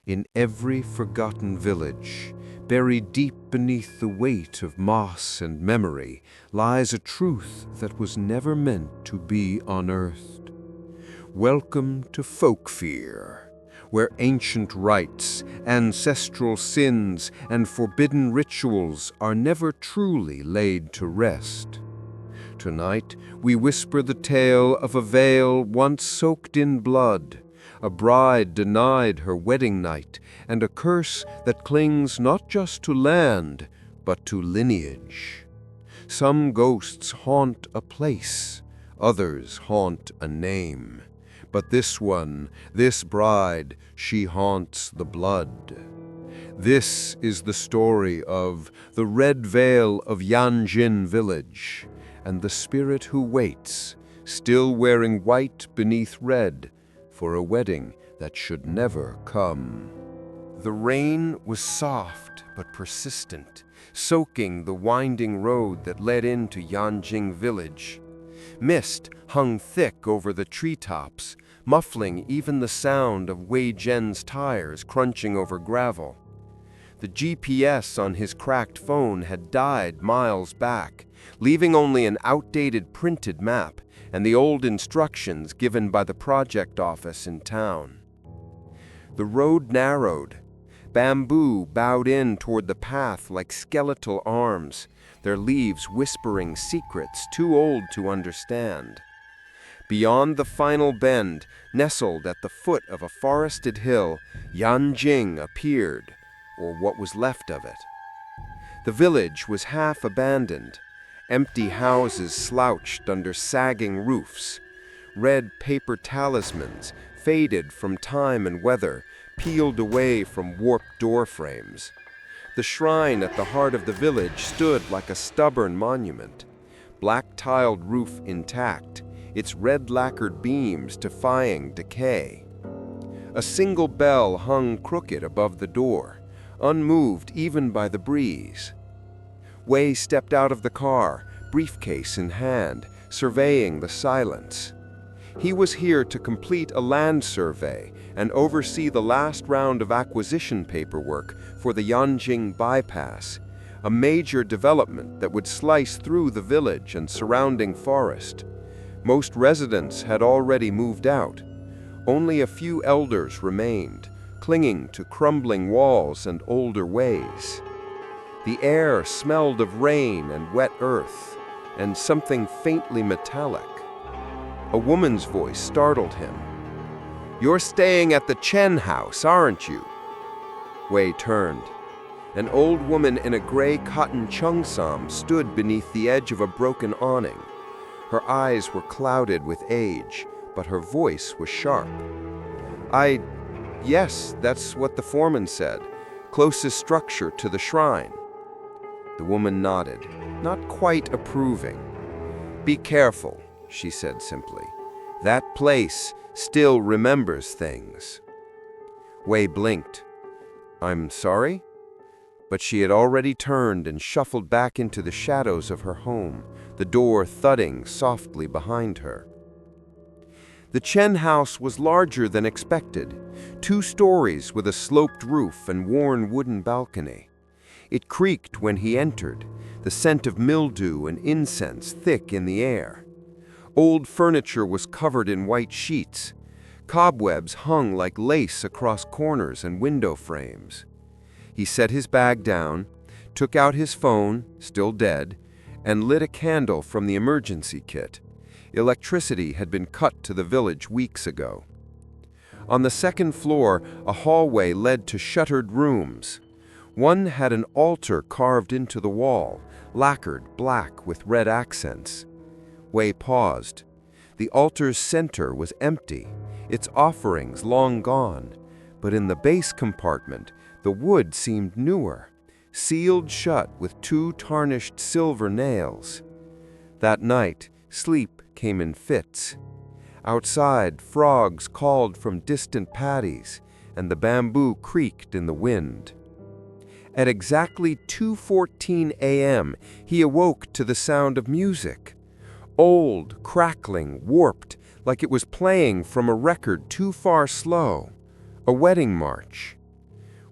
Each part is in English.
In every forgotten village, buried deep beneath the weight of moss and memory, lies a truth that was never meant to be unearthed. Welcome to FolkFear, where ancient rites, ancestral sins, and forbidden rituals are never truly laid to rest. Tonight, we whisper the tale of a veil once soaked in blood, a bride denied her wedding night, and a curse that clings not just to land, but to lineage. Some ghosts haunt a place, others haunt a name. But this one, this bride, she haunts the blood. This is the story of the Red Veil of Yanjing village, and the spirit who waits, still wearing white beneath red, for a wedding that should never come. The rain was soft but persistent, soaking the winding road that led into Yanjing village. Mist hung thick over the treetops, muffling even the sound of Wei Zhen's tires crunching over gravel. The GPS on his cracked phone had died miles back, leaving only an outdated printed map and the old instructions given by the project office in town. The road narrowed. Bamboo bowed in toward the path like skeletal arms, their leaves whispering secrets too old to understand. Beyond the final bend, nestled at the foot of a forested hill, Yanjing appeared, or what was left of it. The village was half abandoned. Empty houses slouched under sagging roofs. Red paper talismans, faded from time and weather, peeled away from warped door frames. The shrine at the heart of the village stood like a stubborn monument, black-tiled roof intact, its red-lacquered beams defying decay. A single bell hung crooked above the door, unmoved even by the breeze. Wei stepped out of the car, briefcase in hand, surveying the silence. He was here to complete a land survey and oversee the last round of acquisition paperwork for the Yanjing bypass, a major development that would slice through the village and surrounding forest. Most residents had already moved out. Only a few elders remained, clinging to crumbling walls and older ways. The air smelled of rain and wet earth, and something faintly metallic. A woman's voice startled him. "You're staying at the Chen house, aren't you?" Wei turned. An old woman in a gray cotton cheongsam stood beneath the edge of a broken awning. Her eyes were clouded with age, but her voice was sharp. Yes, that's what the foreman said. Closest structure to the shrine." The woman nodded, not quite approving. "Be careful," she said simply. "That place still remembers things." Wei blinked. "I'm sorry?" But she had already turned and shuffled back into the shadows of her home, the door thudding softly behind her. The Chen house was larger than expected, 2 stories with a sloped roof and worn wooden balcony. It creaked when he entered, the scent of mildew and incense thick in the air. Old furniture was covered in white sheets. Cobwebs hung like lace across corners and window frames. He set his bag down, took out his phone, still dead, and lit a candle from the emergency kit. Electricity had been cut to the village weeks ago. On the second floor, a hallway led to shuttered rooms. One had an altar carved into the wall, lacquered black with red accents. Wei paused. The altar's center was empty, its offerings long gone, but in the base compartment, the wood seemed newer, sealed shut with 2 tarnished silver nails. That night, sleep came in fits. Outside, frogs called from distant paddies, and the bamboo creaked in the wind. At exactly 2:14 a.m., he awoke to the sound of music. Old, crackling, warped, like it was playing from a record too far slow. A wedding march.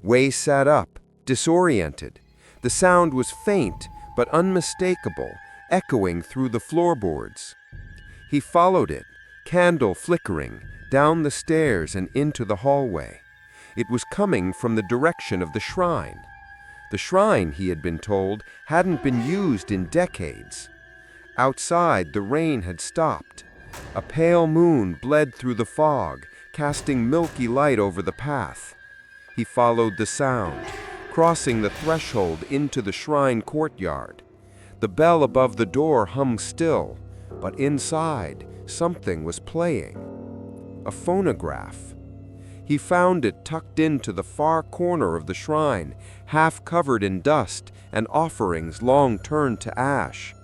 Wei sat up, disoriented. The sound was faint but unmistakable, echoing through the floorboards. He followed it, candle flickering, down the stairs and into the hallway. It was coming from the direction of the shrine. The shrine, he had been told, hadn't been used in decades. Outside, the rain had stopped. A pale moon bled through the fog, casting milky light over the path. He followed the sound, crossing the threshold into the shrine courtyard. The bell above the door hummed still, but inside, something was playing. A phonograph. He found it tucked into the far corner of the shrine, half covered in dust and offerings long turned to ash.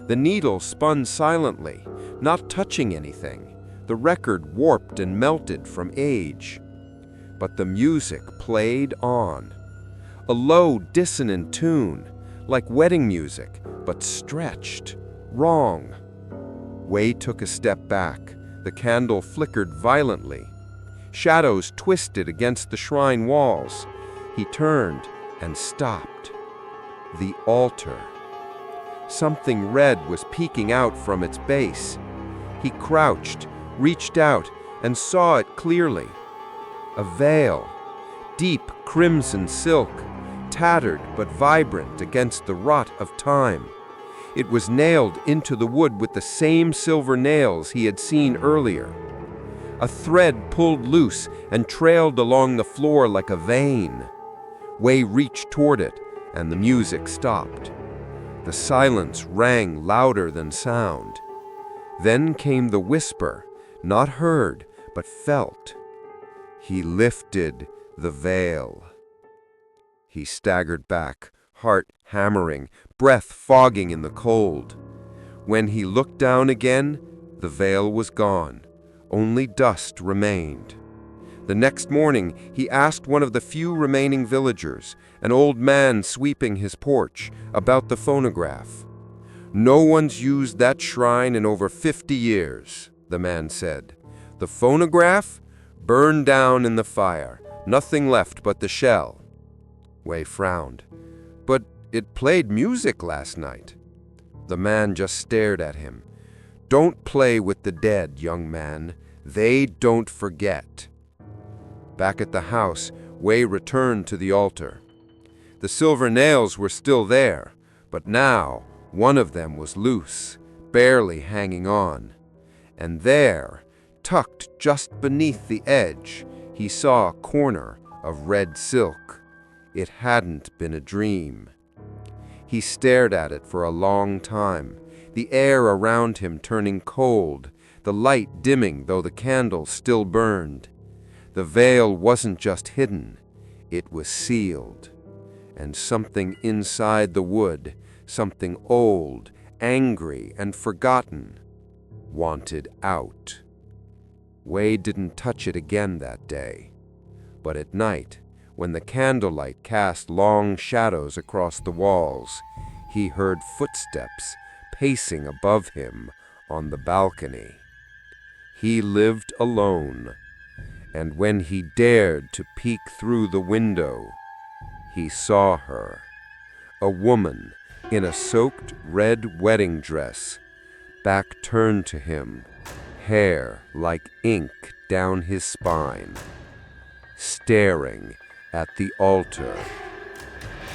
The needle spun silently, not touching anything. The record warped and melted from age. But the music played on. A low, dissonant tune, like wedding music, but stretched, wrong. Wei took a step back. The candle flickered violently. Shadows twisted against the shrine walls. He turned and stopped. The altar. Something red was peeking out from its base. He crouched, reached out, and saw it clearly. A veil, deep crimson silk, tattered but vibrant against the rot of time. It was nailed into the wood with the same silver nails he had seen earlier. A thread pulled loose and trailed along the floor like a vein. Wei reached toward it, and the music stopped. The silence rang louder than sound. Then came the whisper, not heard, but felt. He lifted the veil. He staggered back, heart hammering, breath fogging in the cold. When he looked down again, the veil was gone. Only dust remained. The next morning, he asked one of the few remaining villagers, an old man sweeping his porch, about the phonograph. "No one's used that shrine in over 50 years, the man said. "The phonograph? Burned down in the fire. Nothing left but the shell." Wei frowned. "But it played music last night." The man just stared at him. "Don't play with the dead, young man. They don't forget." Back at the house, Wei returned to the altar. The silver nails were still there, but now one of them was loose, barely hanging on. And there, tucked just beneath the edge, he saw a corner of red silk. It hadn't been a dream. He stared at it for a long time, the air around him turning cold, the light dimming though the candle still burned. The veil wasn't just hidden, it was sealed. And something inside the wood, something old, angry, and forgotten, wanted out. Wei didn't touch it again that day. But at night, when the candlelight cast long shadows across the walls, he heard footsteps pacing above him on the balcony. He lived alone, and when he dared to peek through the window, he saw her, a woman in a soaked red wedding dress, back turned to him, hair like ink down his spine, staring at the altar,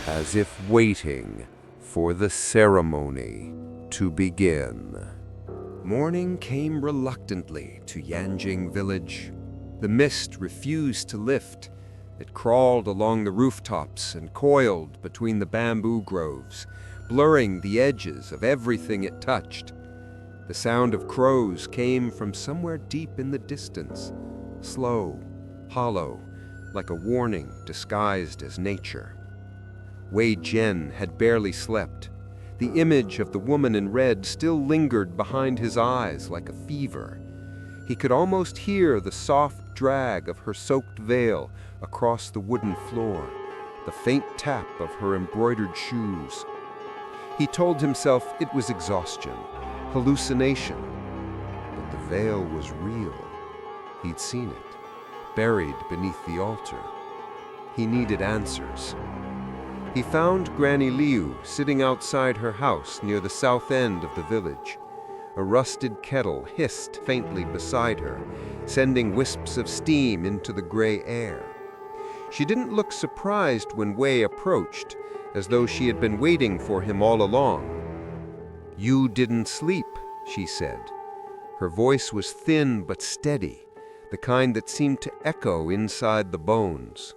as if waiting for the ceremony to begin. Morning came reluctantly to Yanjing village. The mist refused to lift. It crawled along the rooftops and coiled between the bamboo groves, blurring the edges of everything it touched. The sound of crows came from somewhere deep in the distance, slow, hollow, like a warning disguised as nature. Wei Jian had barely slept. The image of the woman in red still lingered behind his eyes like a fever. He could almost hear the soft drag of her soaked veil across the wooden floor, the faint tap of her embroidered shoes. He told himself it was exhaustion, hallucination. But the veil was real. He'd seen it, buried beneath the altar. He needed answers. He found Granny Liu sitting outside her house near the south end of the village. A rusted kettle hissed faintly beside her, sending wisps of steam into the gray air. She didn't look surprised when Wei approached, as though she had been waiting for him all along. "You didn't sleep," she said. Her voice was thin but steady, the kind that seemed to echo inside the bones.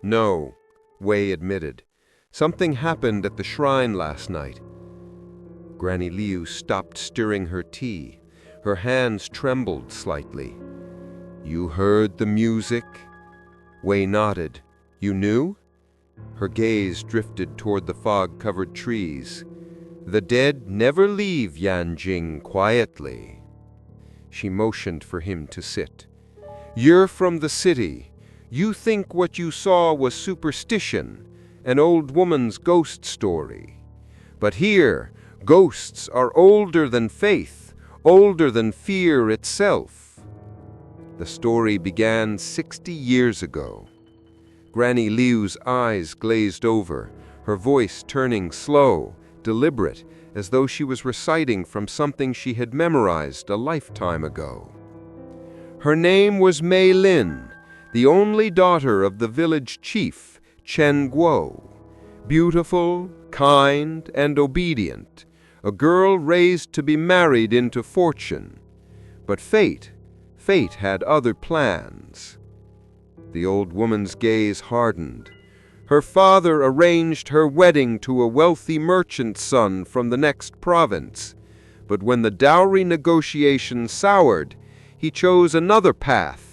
"No," Wei admitted. "Something happened at the shrine last night." Granny Liu stopped stirring her tea. Her hands trembled slightly. "You heard the music?" Wei nodded. "You knew?" Her gaze drifted toward the fog-covered trees. "The dead never leave Yanjing quietly." She motioned for him to sit. "You're from the city. You think what you saw was superstition, an old woman's ghost story. But here, ghosts are older than faith, older than fear itself." The story began 60 years ago. Granny Liu's eyes glazed over, her voice turning slow, deliberate, as though she was reciting from something she had memorized a lifetime ago. Her name was Mei Lin, the only daughter of the village chief, Chen Guo. Beautiful, kind, and obedient, a girl raised to be married into fortune. But fate had other plans. The old woman's gaze hardened. Her father arranged her wedding to a wealthy merchant's son from the next province. But when the dowry negotiations soured, he chose another path.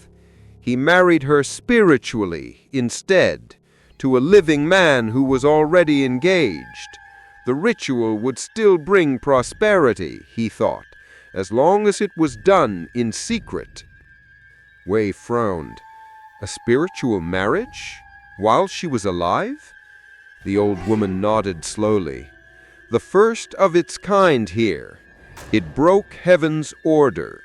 He married her spiritually instead, to a living man who was already engaged. The ritual would still bring prosperity, he thought, as long as it was done in secret. Wei frowned. A spiritual marriage? While she was alive? The old woman nodded slowly. The first of its kind here. It broke heaven's order.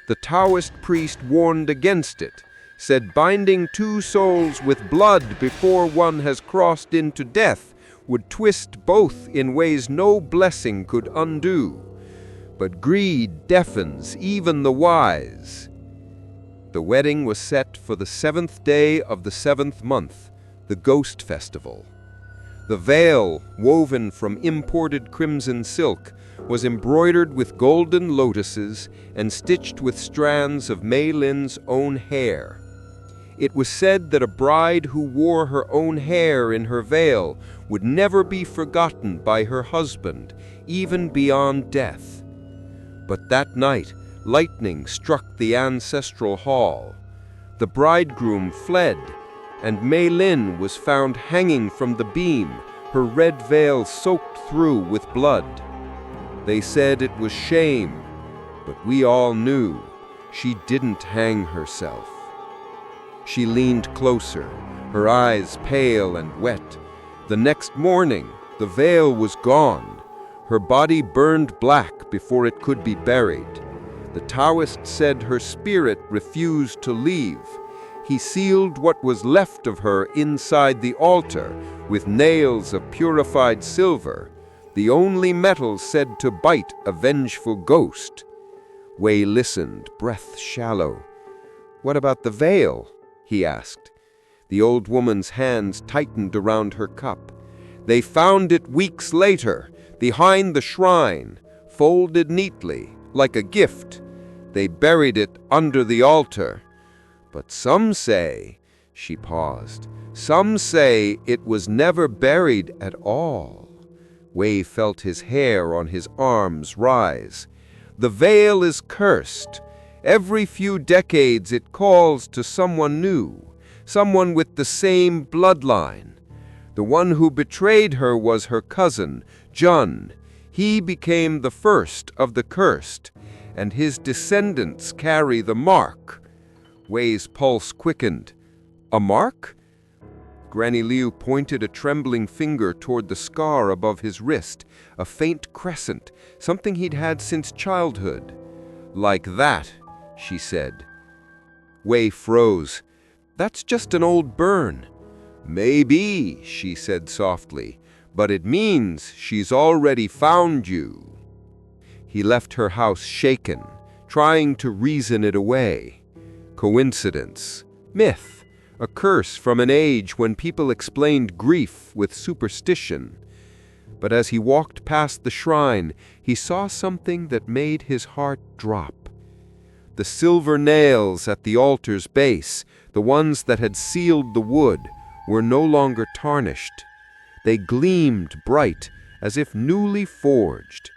The Taoist priest warned against it, said binding two souls with blood before one has crossed into death would twist both in ways no blessing could undo. But greed deafens even the wise. The wedding was set for the 7th day of the 7th month, the Ghost Festival. The veil, woven from imported crimson silk, was embroidered with golden lotuses and stitched with strands of Mei Lin's own hair. It was said that a bride who wore her own hair in her veil would never be forgotten by her husband, even beyond death. But that night, lightning struck the ancestral hall. The bridegroom fled, and Mei Lin was found hanging from the beam, her red veil soaked through with blood. They said it was shame, but we all knew she didn't hang herself. She leaned closer, her eyes pale and wet. The next morning, the veil was gone. Her body burned black before it could be buried. The Taoist said her spirit refused to leave. He sealed what was left of her inside the altar with nails of purified silver, the only metal said to bite a vengeful ghost. Wei listened, breath shallow. "What about the veil?" he asked. The old woman's hands tightened around her cup. "They found it weeks later, behind the shrine, folded neatly, like a gift. They buried it under the altar. But some say," she paused, "some say it was never buried at all." Wei felt his hair on his arms rise. "The veil is cursed. Every few decades it calls to someone new, someone with the same bloodline. The one who betrayed her was her cousin, Jun. He became the first of the cursed, and his descendants carry the mark." Wei's pulse quickened. "A mark?" Granny Liu pointed a trembling finger toward the scar above his wrist, a faint crescent, something he'd had since childhood. "Like that," she said. Wei froze. "That's just an old burn." "Maybe," she said softly, "but it means she's already found you." He left her house shaken, trying to reason it away. Coincidence, myth, a curse from an age when people explained grief with superstition. But as he walked past the shrine, he saw something that made his heart drop. The silver nails at the altar's base, the ones that had sealed the wood, were no longer tarnished. They gleamed bright, as if newly forged.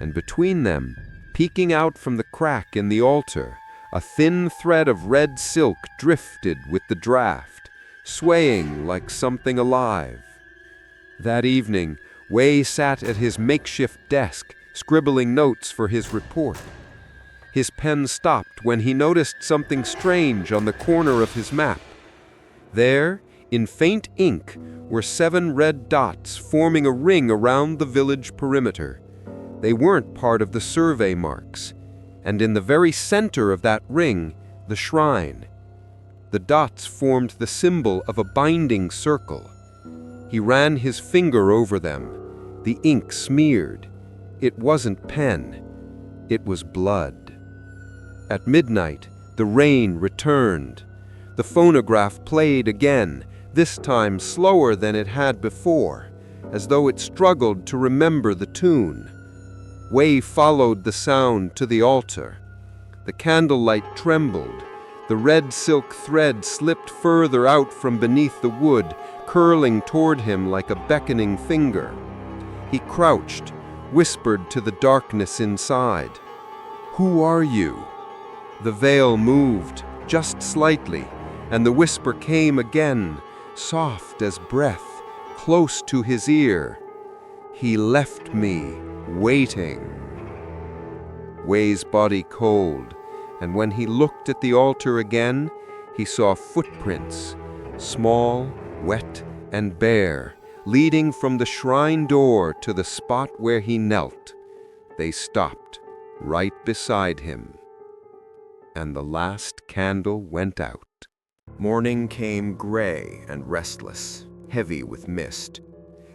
And between them, peeking out from the crack in the altar, a thin thread of red silk drifted with the draft, swaying like something alive. That evening, Wei sat at his makeshift desk, scribbling notes for his report. His pen stopped when he noticed something strange on the corner of his map. There, in faint ink, were 7 red dots forming a ring around the village perimeter. They weren't part of the survey marks, and in the very center of that ring, the shrine. The dots formed the symbol of a binding circle. He ran his finger over them. The ink smeared. It wasn't pen. It was blood. At midnight, the rain returned. The phonograph played again, this time slower than it had before, as though it struggled to remember the tune. Wei followed the sound to the altar. The candlelight trembled. The red silk thread slipped further out from beneath the wood, curling toward him like a beckoning finger. He crouched, whispered to the darkness inside. "Who are you?" The veil moved, just slightly, and the whisper came again, soft as breath, close to his ear. "He left me, waiting." Wei's body cold, and when he looked at the altar again, he saw footprints, small, wet, and bare, leading from the shrine door to the spot where he knelt. They stopped, right beside him. And the last candle went out. Morning came gray and restless, heavy with mist.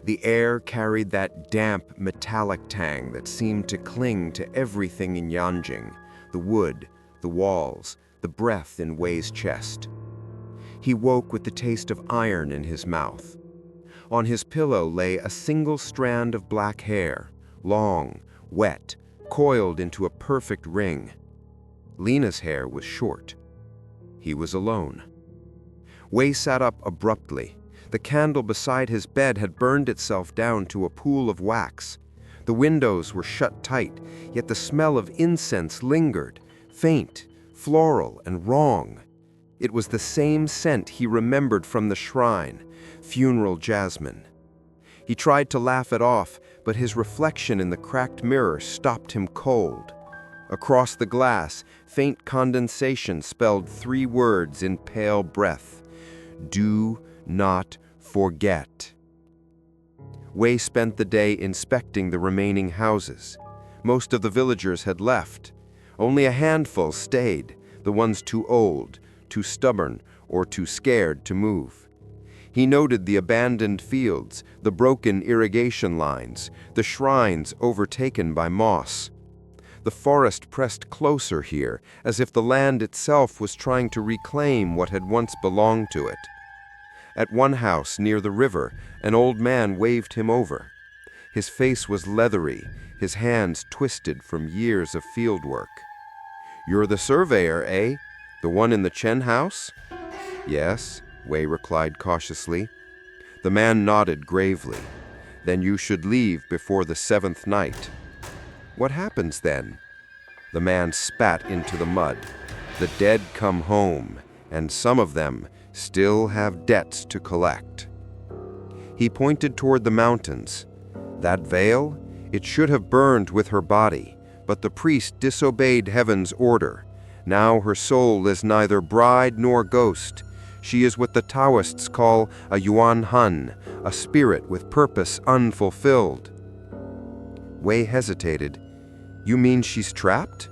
The air carried that damp, metallic tang that seemed to cling to everything in Yanjing, the wood, the walls, the breath in Wei's chest. He woke with the taste of iron in his mouth. On his pillow lay a single strand of black hair, long, wet, coiled into a perfect ring. Lena's hair was short. He was alone. Wei sat up abruptly. The candle beside his bed had burned itself down to a pool of wax. The windows were shut tight, yet the smell of incense lingered, faint, floral, and wrong. It was the same scent he remembered from the shrine, funeral jasmine. He tried to laugh it off, but his reflection in the cracked mirror stopped him cold. Across the glass, faint condensation spelled 3 words in pale breath. "Do not forget." Wei spent the day inspecting the remaining houses. Most of the villagers had left. Only a handful stayed, the ones too old, too stubborn, or too scared to move. He noted the abandoned fields, the broken irrigation lines, the shrines overtaken by moss. The forest pressed closer here, as if the land itself was trying to reclaim what had once belonged to it. At one house near the river, an old man waved him over. His face was leathery, his hands twisted from years of fieldwork. "You're the surveyor, eh? The one in the Chen house?" "Yes," Wei replied cautiously. The man nodded gravely. "Then you should leave before the 7th night." "What happens then?" The man spat into the mud. "The dead come home, and some of them still have debts to collect." He pointed toward the mountains. "That veil? It should have burned with her body, but the priest disobeyed heaven's order. Now her soul is neither bride nor ghost. She is what the Taoists call a Yuan Han, a spirit with purpose unfulfilled." Wei hesitated. "You mean she's trapped?"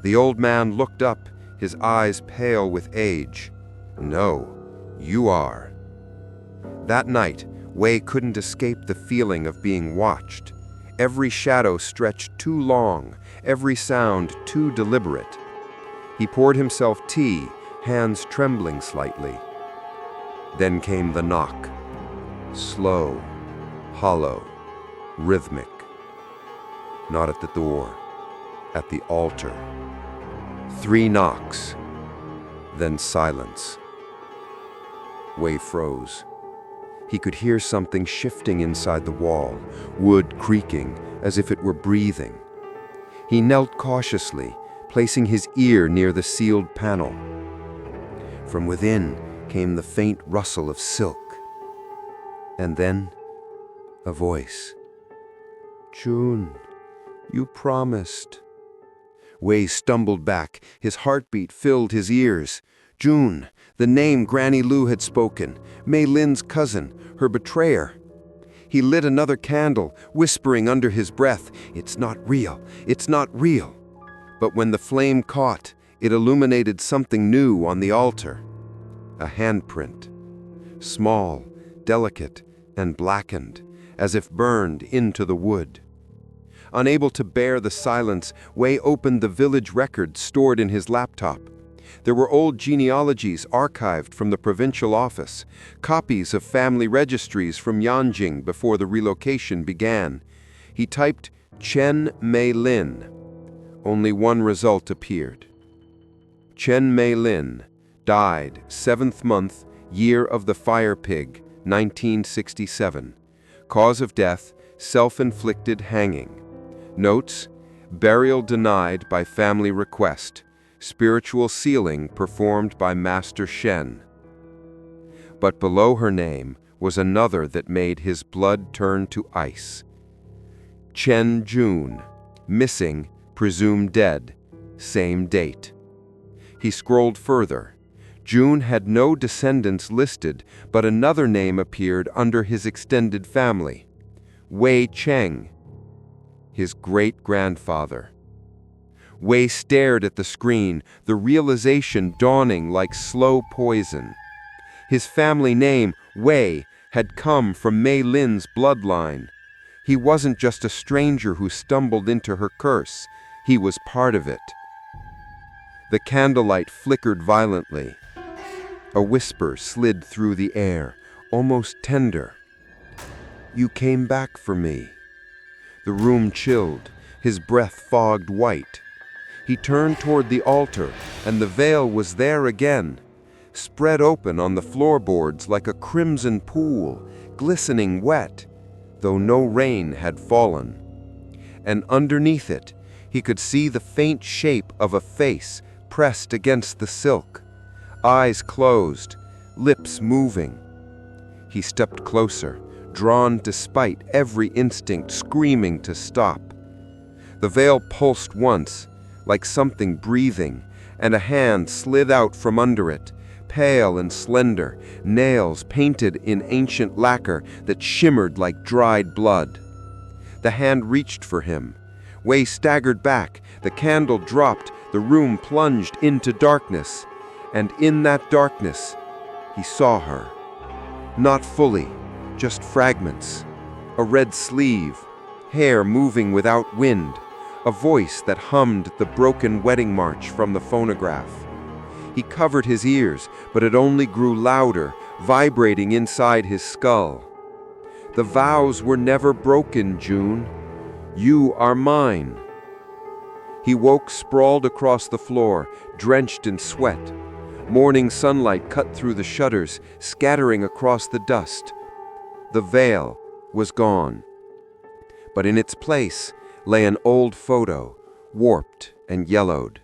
The old man looked up, his eyes pale with age. "No, you are." That night, Wei couldn't escape the feeling of being watched. Every shadow stretched too long, every sound too deliberate. He poured himself tea, hands trembling slightly. Then came the knock. Slow, hollow, rhythmic. Not at the door, at the altar. 3 knocks, then silence. Wei froze. He could hear something shifting inside the wall, wood creaking as if it were breathing. He knelt cautiously, placing his ear near the sealed panel. From within came the faint rustle of silk. And then, a voice. "June, you promised." Wei stumbled back, his heartbeat filled his ears. June, the name Granny Lu had spoken, Mei Lin's cousin, her betrayer. He lit another candle, whispering under his breath, "It's not real, it's not real." But when the flame caught, it illuminated something new on the altar. A handprint. Small, delicate, and blackened, as if burned into the wood. Unable to bear the silence, Wei opened the village records stored in his laptop. There were old genealogies archived from the provincial office, copies of family registries from Yanjing before the relocation began. He typed Chen Mei Lin. Only one result appeared. Chen Mei Lin died 7th month, year of the fire pig, 1967. Cause of death, self-inflicted hanging. Notes: burial denied by family request. Spiritual sealing performed by Master Shen. But below her name was another that made his blood turn to ice. Chen June, missing, presumed dead, same date. He scrolled further. June had no descendants listed, but another name appeared under his extended family. Wei Cheng, his great-grandfather. Wei stared at the screen, the realization dawning like slow poison. His family name, Wei, had come from Mei Lin's bloodline. He wasn't just a stranger who stumbled into her curse. He was part of it. The candlelight flickered violently. A whisper slid through the air, almost tender. "You came back for me." The room chilled, his breath fogged white. He turned toward the altar, and the veil was there again, spread open on the floorboards like a crimson pool, glistening wet, though no rain had fallen. And underneath it, he could see the faint shape of a face pressed against the silk, eyes closed, lips moving. He stepped closer, drawn despite every instinct screaming to stop. The veil pulsed once, like something breathing, and a hand slid out from under it, pale and slender, nails painted in ancient lacquer that shimmered like dried blood. The hand reached for him. Wei staggered back, the candle dropped, the room plunged into darkness, and in that darkness, he saw her. Not fully, just fragments. A red sleeve, hair moving without wind, a voice that hummed the broken wedding march from the phonograph. He covered his ears, but it only grew louder, vibrating inside his skull. "The vows were never broken, June. You are mine." He woke sprawled across the floor, drenched in sweat. Morning sunlight cut through the shutters, scattering across the dust. The veil was gone. But in its place lay an old photo, warped and yellowed.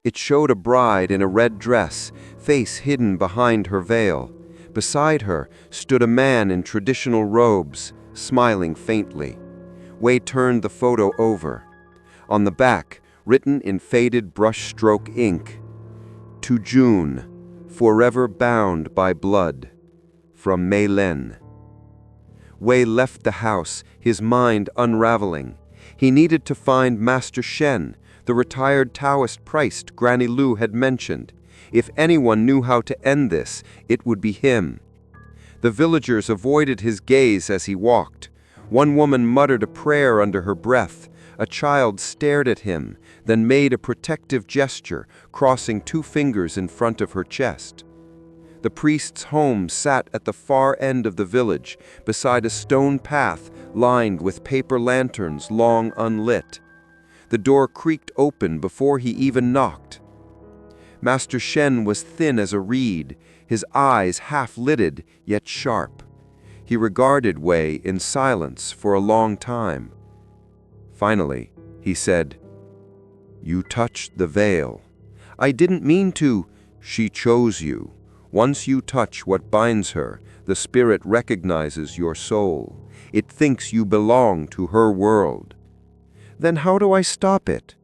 It showed a bride in a red dress, face hidden behind her veil. Beside her stood a man in traditional robes, smiling faintly. Wei turned the photo over. On the back, written in faded brushstroke ink, "To June, forever bound by blood, from Mei Lin." Wei left the house, his mind unraveling. He needed to find Master Shen, the retired Taoist priest Granny Lu had mentioned. If anyone knew how to end this, it would be him. The villagers avoided his gaze as he walked. One woman muttered a prayer under her breath. A child stared at him, then made a protective gesture, crossing 2 fingers in front of her chest. The priest's home sat at the far end of the village, beside a stone path lined with paper lanterns long unlit. The door creaked open before he even knocked. Master Shen was thin as a reed, his eyes half-lidded yet sharp. He regarded Wei in silence for a long time. Finally, he said, "You touched the veil. I didn't mean to. She chose you. Once you touch what binds her, the spirit recognizes your soul. It thinks you belong to her world. Then how do I stop it?"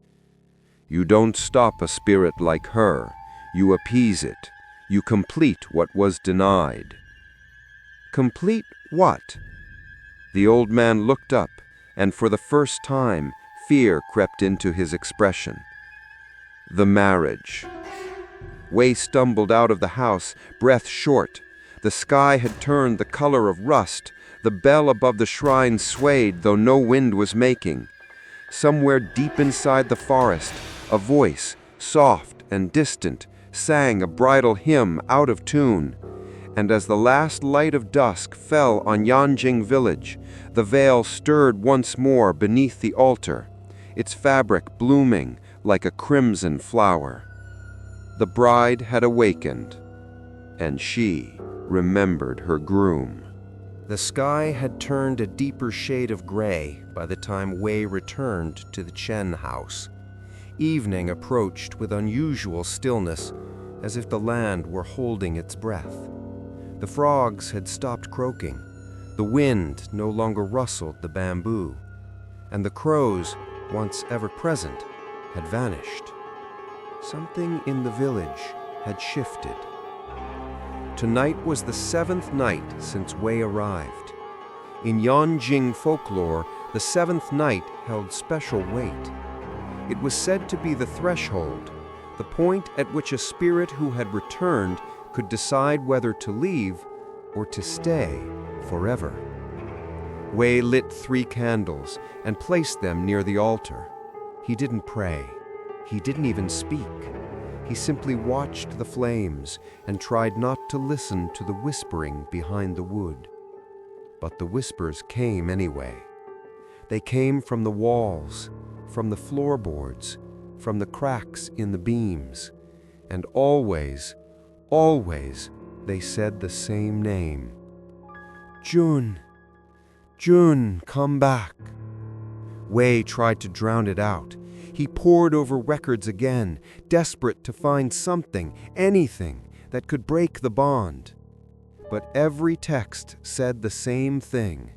"You don't stop a spirit like her. You appease it. You complete what was denied." "Complete what?" The old man looked up, and for the first time, fear crept into his expression. "The marriage." Wei stumbled out of the house, breath short. The sky had turned the color of rust. The bell above the shrine swayed, though no wind was making. Somewhere deep inside the forest, a voice, soft and distant, sang a bridal hymn out of tune. And as the last light of dusk fell on Yanjing village, the veil stirred once more beneath the altar, its fabric blooming like a crimson flower. The bride had awakened, and she remembered her groom. The sky had turned a deeper shade of gray by the time Wei returned to the Chen house. Evening approached with unusual stillness, as if the land were holding its breath. The frogs had stopped croaking, the wind no longer rustled the bamboo, and the crows, once ever present, had vanished. Something in the village had shifted. Tonight was the 7th night since Wei arrived. In Yanjing folklore, the 7th night held special weight. It was said to be the threshold, the point at which a spirit who had returned could decide whether to leave or to stay forever. Wei lit 3 candles and placed them near the altar. He didn't pray. He didn't even speak. He simply watched the flames and tried not to listen to the whispering behind the wood. But the whispers came anyway. They came from the walls, from the floorboards, from the cracks in the beams, and always, always, they said the same name. "Jun, Jun, come back." Wei tried to drown it out. He pored over records again, desperate to find something, anything, that could break the bond. But every text said the same thing.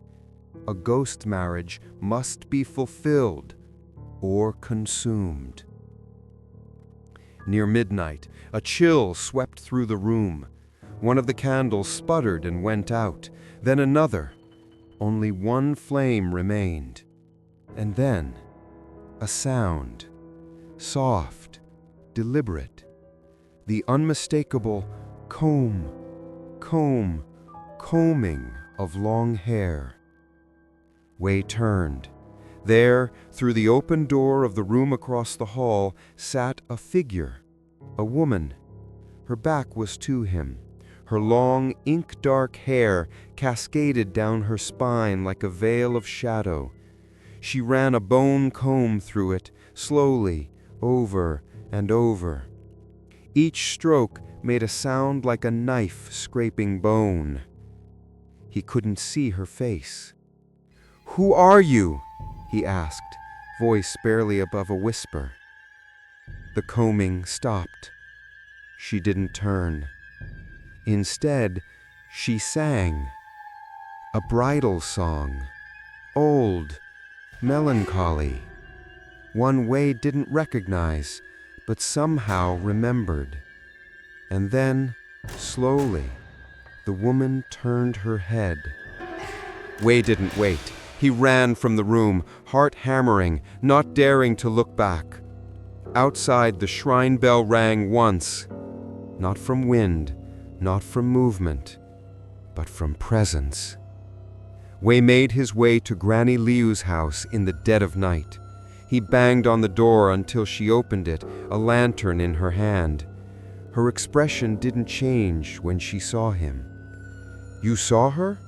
A ghost marriage must be fulfilled or consumed. Near midnight, a chill swept through the room. One of the candles sputtered and went out, then another. Only one flame remained. And then, a sound, soft, deliberate, the unmistakable comb, combing of long hair. Wei turned. There, through the open door of the room across the hall, sat a figure, a woman. Her back was to him. Her long, ink-dark hair cascaded down her spine like a veil of shadow. She ran a bone comb through it, slowly, over and over. Each stroke made a sound like a knife scraping bone. He couldn't see her face. "Who are you?" he asked, voice barely above a whisper. The combing stopped. She didn't turn. Instead, she sang. A bridal song. Old, melancholy. One Wei didn't recognize, but somehow remembered. And then, slowly, the woman turned her head. Wei didn't wait. He ran from the room, heart hammering, not daring to look back. Outside, the shrine bell rang once. Not from wind, not from movement. but from presence. Wei made his way to Granny Liu's house in the dead of night. He banged on the door until she opened it, a lantern in her hand. Her expression didn't change when she saw him. "You saw her?"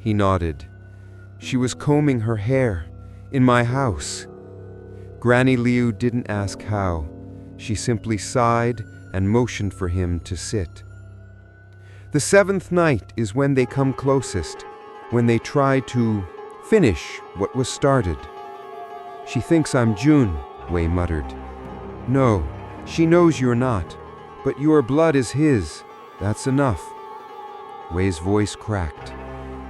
He nodded. "She was combing her hair, in my house." Granny Liu didn't ask how. She simply sighed and motioned for him to sit. The seventh night is when they come closest, when they try to finish what was started. "She thinks I'm Jun," Wei muttered. "No, she knows you're not, but your blood is his. That's enough." Wei's voice cracked.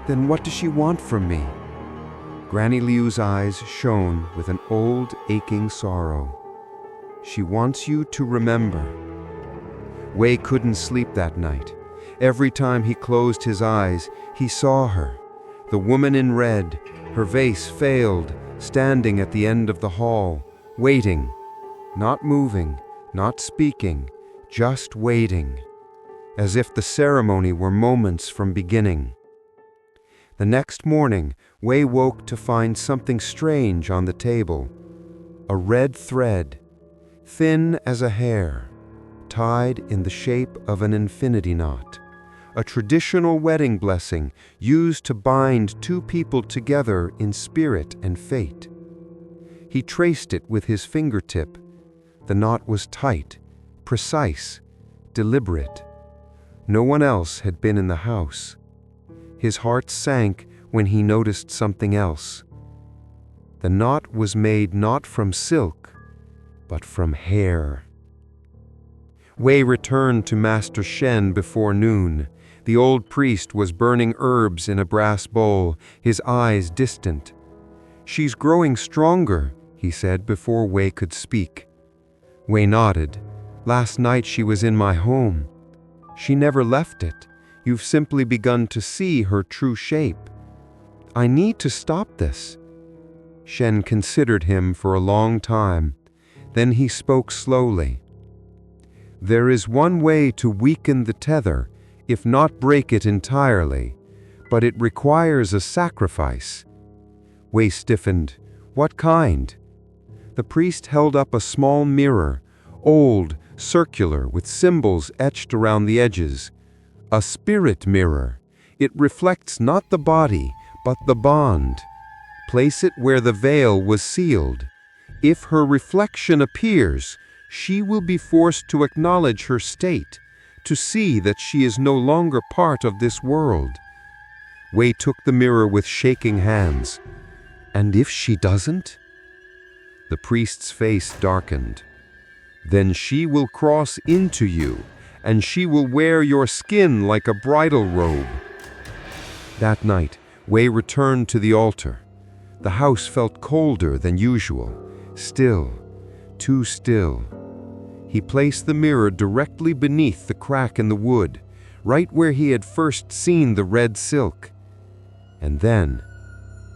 "Then what does she want from me?" Granny Liu's eyes shone with an old, aching sorrow. "She wants you to remember." Wei couldn't sleep that night. Every time he closed his eyes, he saw her, the woman in red, her vase failed, standing at the end of the hall, waiting, not moving, not speaking, just waiting, as if the ceremony were moments from beginning. The next morning, Wei woke to find something strange on the table. A red thread, thin as a hair, tied in the shape of an infinity knot. A traditional wedding blessing used to bind two people together in spirit and fate. He traced it with his fingertip. The knot was tight, precise, deliberate. No one else had been in the house. His heart sank when he noticed something else. The knot was made not from silk, but from hair. Wei returned to Master Shen before noon. The old priest was burning herbs in a brass bowl, his eyes distant. "She's growing stronger," he said before Wei could speak. Wei nodded. "Last night she was in my home. She never left it. You've simply begun to see her true shape. I need to stop this." Shen considered him for a long time. Then he spoke slowly. "There is one way to weaken the tether, if not break it entirely, but it requires a sacrifice." Wei stiffened. "What kind?" The priest held up a small mirror, old, circular, with symbols etched around the edges. "A spirit mirror. It reflects not the body, but the bond. Place it where the veil was sealed. If her reflection appears, she will be forced to acknowledge her state, to see that she is no longer part of this world." Wei took the mirror with shaking hands. "And if she doesn't?" The priest's face darkened. "Then she will cross into you, and she will wear your skin like a bridal robe." That night, Wei returned to the altar. The house felt colder than usual, still, too still. He placed the mirror directly beneath the crack in the wood, right where he had first seen the red silk. And then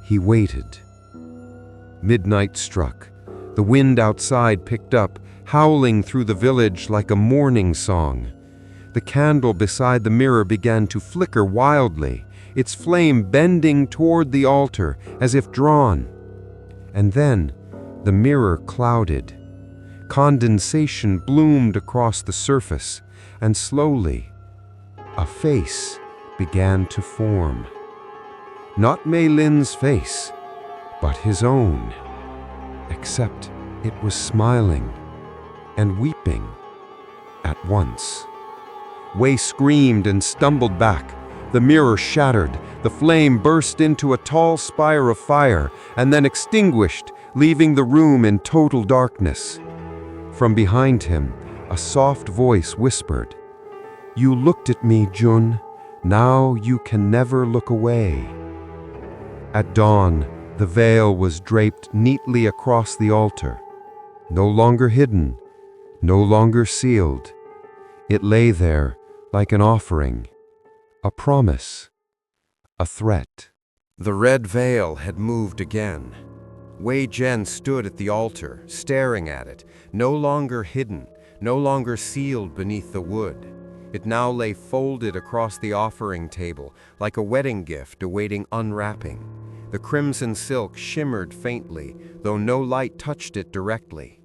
he waited. Midnight struck. The wind outside picked up, howling through the village like a mourning song. The candle beside the mirror began to flicker wildly, its flame bending toward the altar as if drawn. And then the mirror clouded. Condensation bloomed across the surface, and slowly, a face began to form. Not Mei Lin's face, but his own, except it was smiling and weeping at once. Wei screamed and stumbled back. The mirror shattered, the flame burst into a tall spire of fire, and then extinguished, leaving the room in total darkness. From behind him, a soft voice whispered, "You looked at me, Jun. Now you can never look away." At dawn, the veil was draped neatly across the altar. No longer hidden, no longer sealed. It lay there like an offering, a promise, a threat. The red veil had moved again. Wei Jian stood at the altar, staring at it, no longer hidden, no longer sealed beneath the wood. It now lay folded across the offering table, like a wedding gift awaiting unwrapping. The crimson silk shimmered faintly, though no light touched it directly.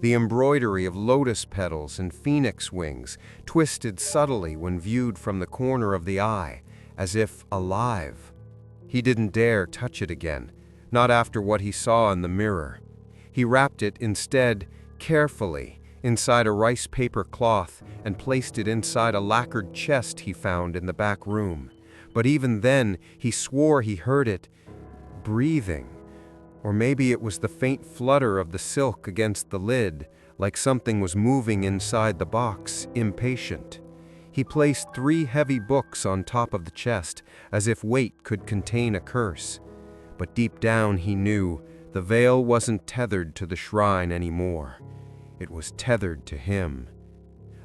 The embroidery of lotus petals and phoenix wings twisted subtly when viewed from the corner of the eye, as if alive. He didn't dare touch it again, not after what he saw in the mirror. He wrapped it instead, carefully, inside a rice paper cloth and placed it inside a lacquered chest he found in the back room. But even then, he swore he heard it breathing. Or maybe it was the faint flutter of the silk against the lid, like something was moving inside the box, impatient. He placed 3 heavy books on top of the chest, as if weight could contain a curse. But deep down he knew the veil wasn't tethered to the shrine anymore. It was tethered to him.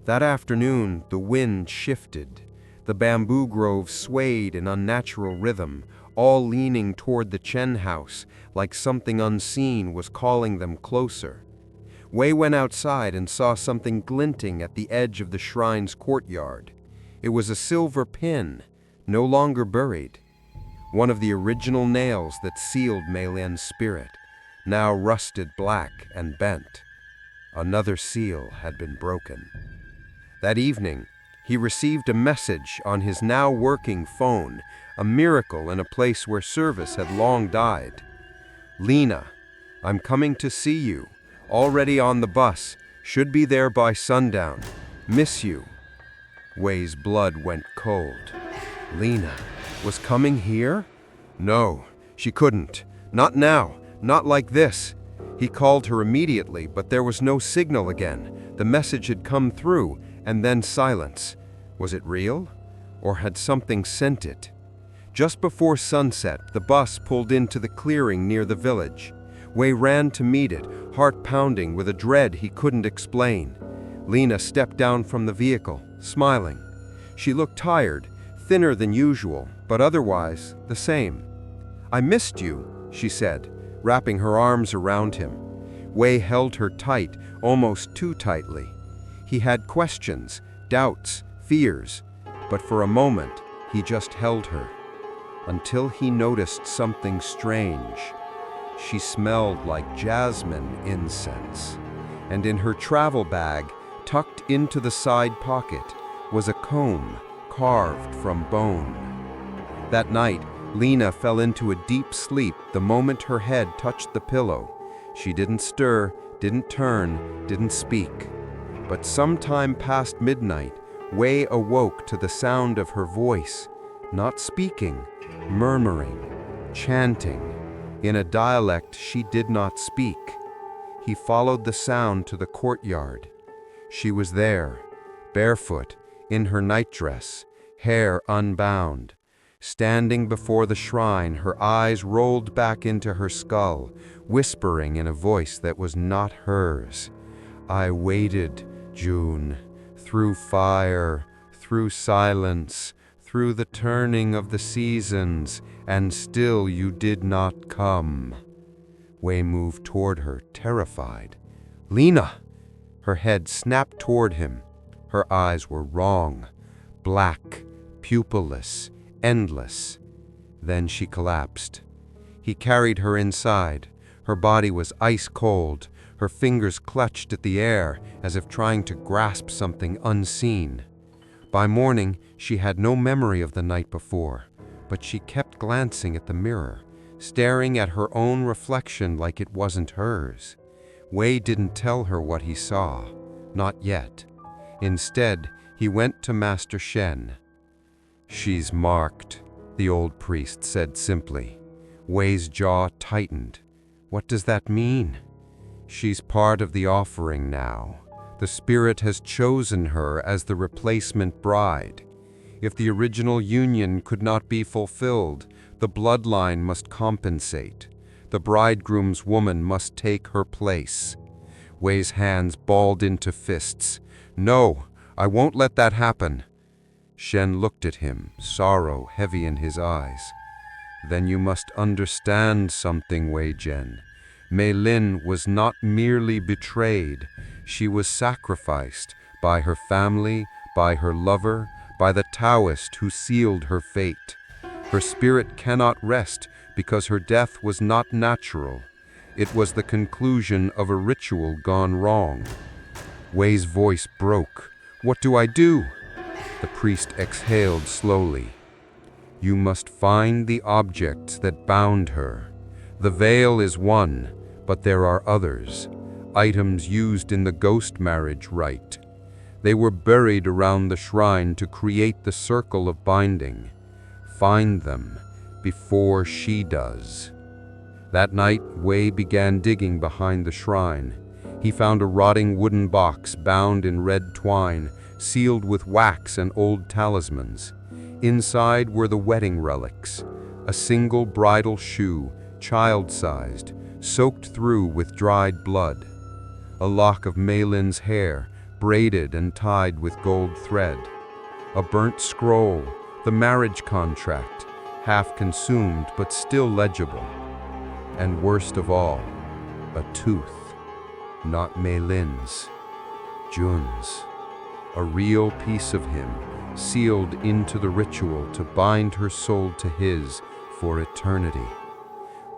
That afternoon, the wind shifted. The bamboo groves swayed in unnatural rhythm, all leaning toward the Chen house, like something unseen was calling them closer. Wei went outside and saw something glinting at the edge of the shrine's courtyard. It was a silver pin, no longer buried. One of the original nails that sealed Mei Lin's spirit, now rusted black and bent. Another seal had been broken. That evening, he received a message on his now working phone, a miracle in a place where service had long died. "Lena, I'm coming to see you. Already on the bus. Should be there by sundown. Miss you." Wei's blood went cold. Lena was coming here? No, she couldn't. Not now. Not like this. He called her immediately, but there was no signal again. The message had come through, and then silence. Was it real? Or had something sent it? Just before sunset, the bus pulled into the clearing near the village. Wei ran to meet it, heart pounding with a dread he couldn't explain. Lena stepped down from the vehicle, smiling. She looked tired, thinner than usual, but otherwise the same. "I missed you," she said, wrapping her arms around him. Wei held her tight, almost too tightly. He had questions, doubts, fears, but for a moment he just held her. Until he noticed something strange. She smelled like jasmine incense, and in her travel bag, tucked into the side pocket, was a comb carved from bone. That night, Lena fell into a deep sleep the moment her head touched the pillow. She didn't stir, didn't turn, didn't speak. But sometime past midnight, Wei awoke to the sound of her voice, not speaking, murmuring, chanting, in a dialect she did not speak. He followed the sound to the courtyard. She was there, barefoot, in her nightdress, hair unbound. Standing before the shrine, her eyes rolled back into her skull, whispering in a voice that was not hers. "I waited, June, through fire, through silence, through the turning of the seasons, and still you did not come." Wei moved toward her, terrified. "Lena!" Her head snapped toward him. Her eyes were wrong, black, pupilless, endless. Then she collapsed. He carried her inside. Her body was ice cold. Her fingers clutched at the air as if trying to grasp something unseen. By morning, she had no memory of the night before, but she kept glancing at the mirror, staring at her own reflection like it wasn't hers. Wei didn't tell her what he saw, not yet. Instead, he went to Master Shen. "She's marked," the old priest said simply. Wei's jaw tightened. "What does that mean?" "She's part of the offering now. The spirit has chosen her as the replacement bride. If the original union could not be fulfilled, the bloodline must compensate. The bridegroom's woman must take her place." Wei's hands balled into fists. "No, I won't let that happen." Shen looked at him, sorrow heavy in his eyes. "Then you must understand something, Wei Jian. Mei Lin was not merely betrayed. She was sacrificed by her family, by her lover, by the Taoist who sealed her fate. Her spirit cannot rest because her death was not natural. It was the conclusion of a ritual gone wrong. Wei's voice broke. "What do I do?" The priest exhaled slowly. "You must find the objects that bound her. The veil is one, but there are others, items used in the ghost marriage rite. They were buried around the shrine to create the circle of binding. Find them before she does." That night, Wei began digging behind the shrine. He found a rotting wooden box bound in red twine, sealed with wax and old talismans. Inside were the wedding relics, a single bridal shoe, child-sized, soaked through with dried blood, a lock of Maylin's hair, braided and tied with gold thread, a burnt scroll, the marriage contract, half consumed but still legible, and worst of all, a tooth, not Maylin's, Jun's, a real piece of him, sealed into the ritual to bind her soul to his for eternity.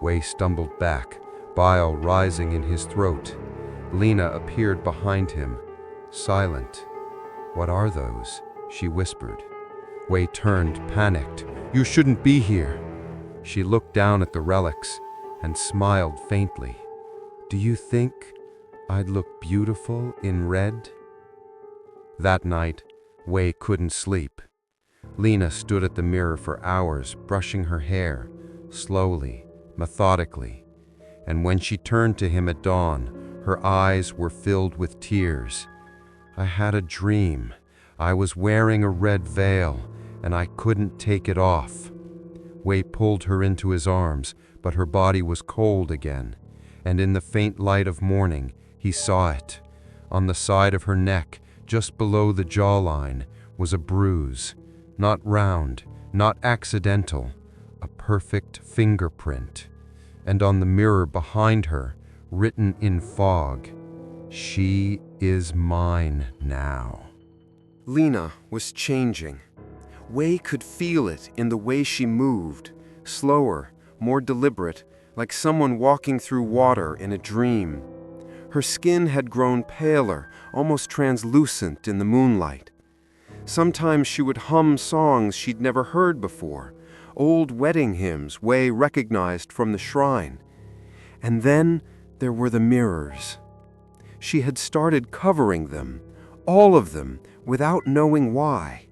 Wei stumbled back, bile rising in his throat. Lena appeared behind him, silent. "What are those?" she whispered. Wei turned, panicked. "You shouldn't be here." She looked down at the relics and smiled faintly. "Do you think I'd look beautiful in red?" That night, Wei couldn't sleep. Lena stood at the mirror for hours, brushing her hair, slowly, methodically. And when she turned to him at dawn, her eyes were filled with tears. "I had a dream. I was wearing a red veil, and I couldn't take it off." Wei pulled her into his arms, but her body was cold again, and in the faint light of morning, he saw it. On the side of her neck, just below the jawline, was a bruise, not round, not accidental, a perfect fingerprint. And on the mirror behind her, written in fog, "She is mine now." Lena was changing. Wei could feel it in the way she moved, slower, more deliberate, like someone walking through water in a dream. Her skin had grown paler, almost translucent in the moonlight. Sometimes she would hum songs she'd never heard before, old wedding hymns Wei recognized from the shrine. And then there were the mirrors. She had started covering them, all of them, without knowing why.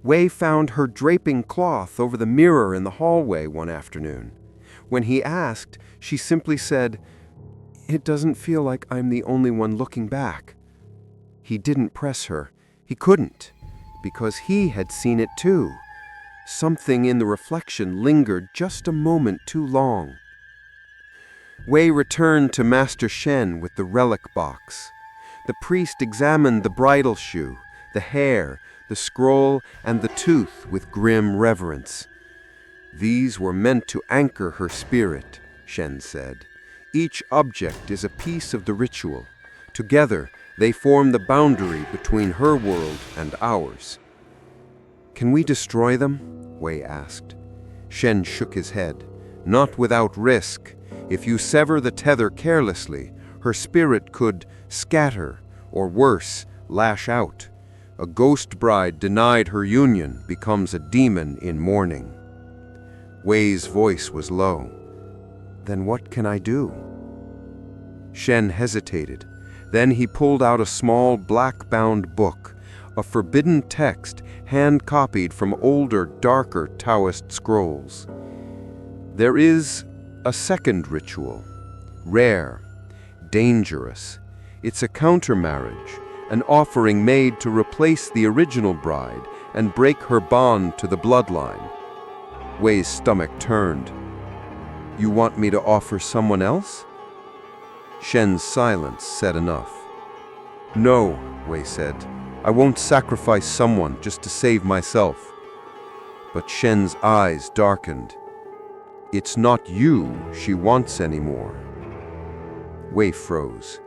Wei found her draping cloth over the mirror in the hallway one afternoon. When he asked, she simply said, "It doesn't feel like I'm the only one looking back." He didn't press her. He couldn't, because he had seen it too. Something in the reflection lingered just a moment too long. Wei returned to Master Shen with the relic box. The priest examined the bridal shoe, the hair, the scroll, and the tooth with grim reverence. "These were meant to anchor her spirit," Shen said. "Each object is a piece of the ritual. Together, they form the boundary between her world and ours." "Can we destroy them?" Wei asked. Shen shook his head. "Not without risk. If you sever the tether carelessly, her spirit could scatter, or worse, lash out. A ghost bride denied her union becomes a demon in mourning." Wei's voice was low. "Then what can I do?" Shen hesitated. Then he pulled out a small black-bound book, a forbidden text hand-copied from older, darker Taoist scrolls. "There is a second ritual, rare, dangerous. It's a counter-marriage, an offering made to replace the original bride and break her bond to the bloodline." Wei's stomach turned. "You want me to offer someone else?" Shen's silence said enough. "No," Wei said. "I won't sacrifice someone just to save myself." But Shen's eyes darkened. "It's not you she wants anymore." Wei froze.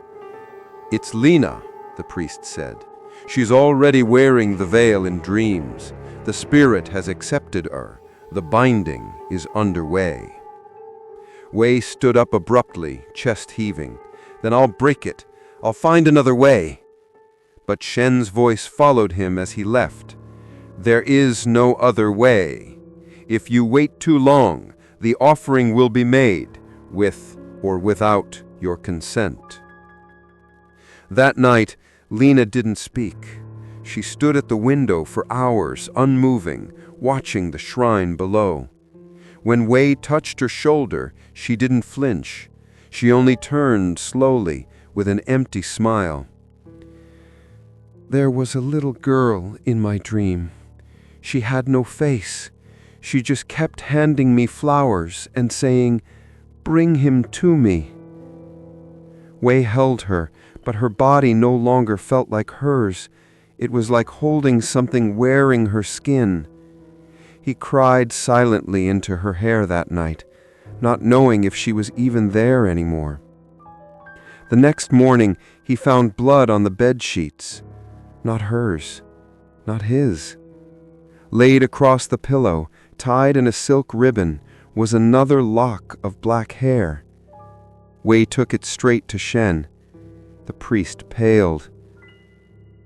"It's Lena," the priest said. She's already wearing the veil in dreams. The spirit has accepted her. The binding is underway. Wei stood up abruptly, chest heaving. Then I'll break it. I'll find another way. But Shen's voice followed him as he left. There is no other way. If you wait too long, the offering will be made, with or without your consent. That night, Lena didn't speak. She stood at the window for hours, unmoving, watching the shrine below. When Wei touched her shoulder, she didn't flinch. She only turned slowly, with an empty smile. There was a little girl in my dream. She had no face. She just kept handing me flowers and saying, "Bring him to me." Wei held her, but her body no longer felt like hers. It was like holding something wearing her skin. He cried silently into her hair that night, not knowing if she was even there anymore. The next morning, he found blood on the bed sheets. Not hers, not his. Laid across the pillow, tied in a silk ribbon, was another lock of black hair. Wei took it straight to Shen. The priest paled.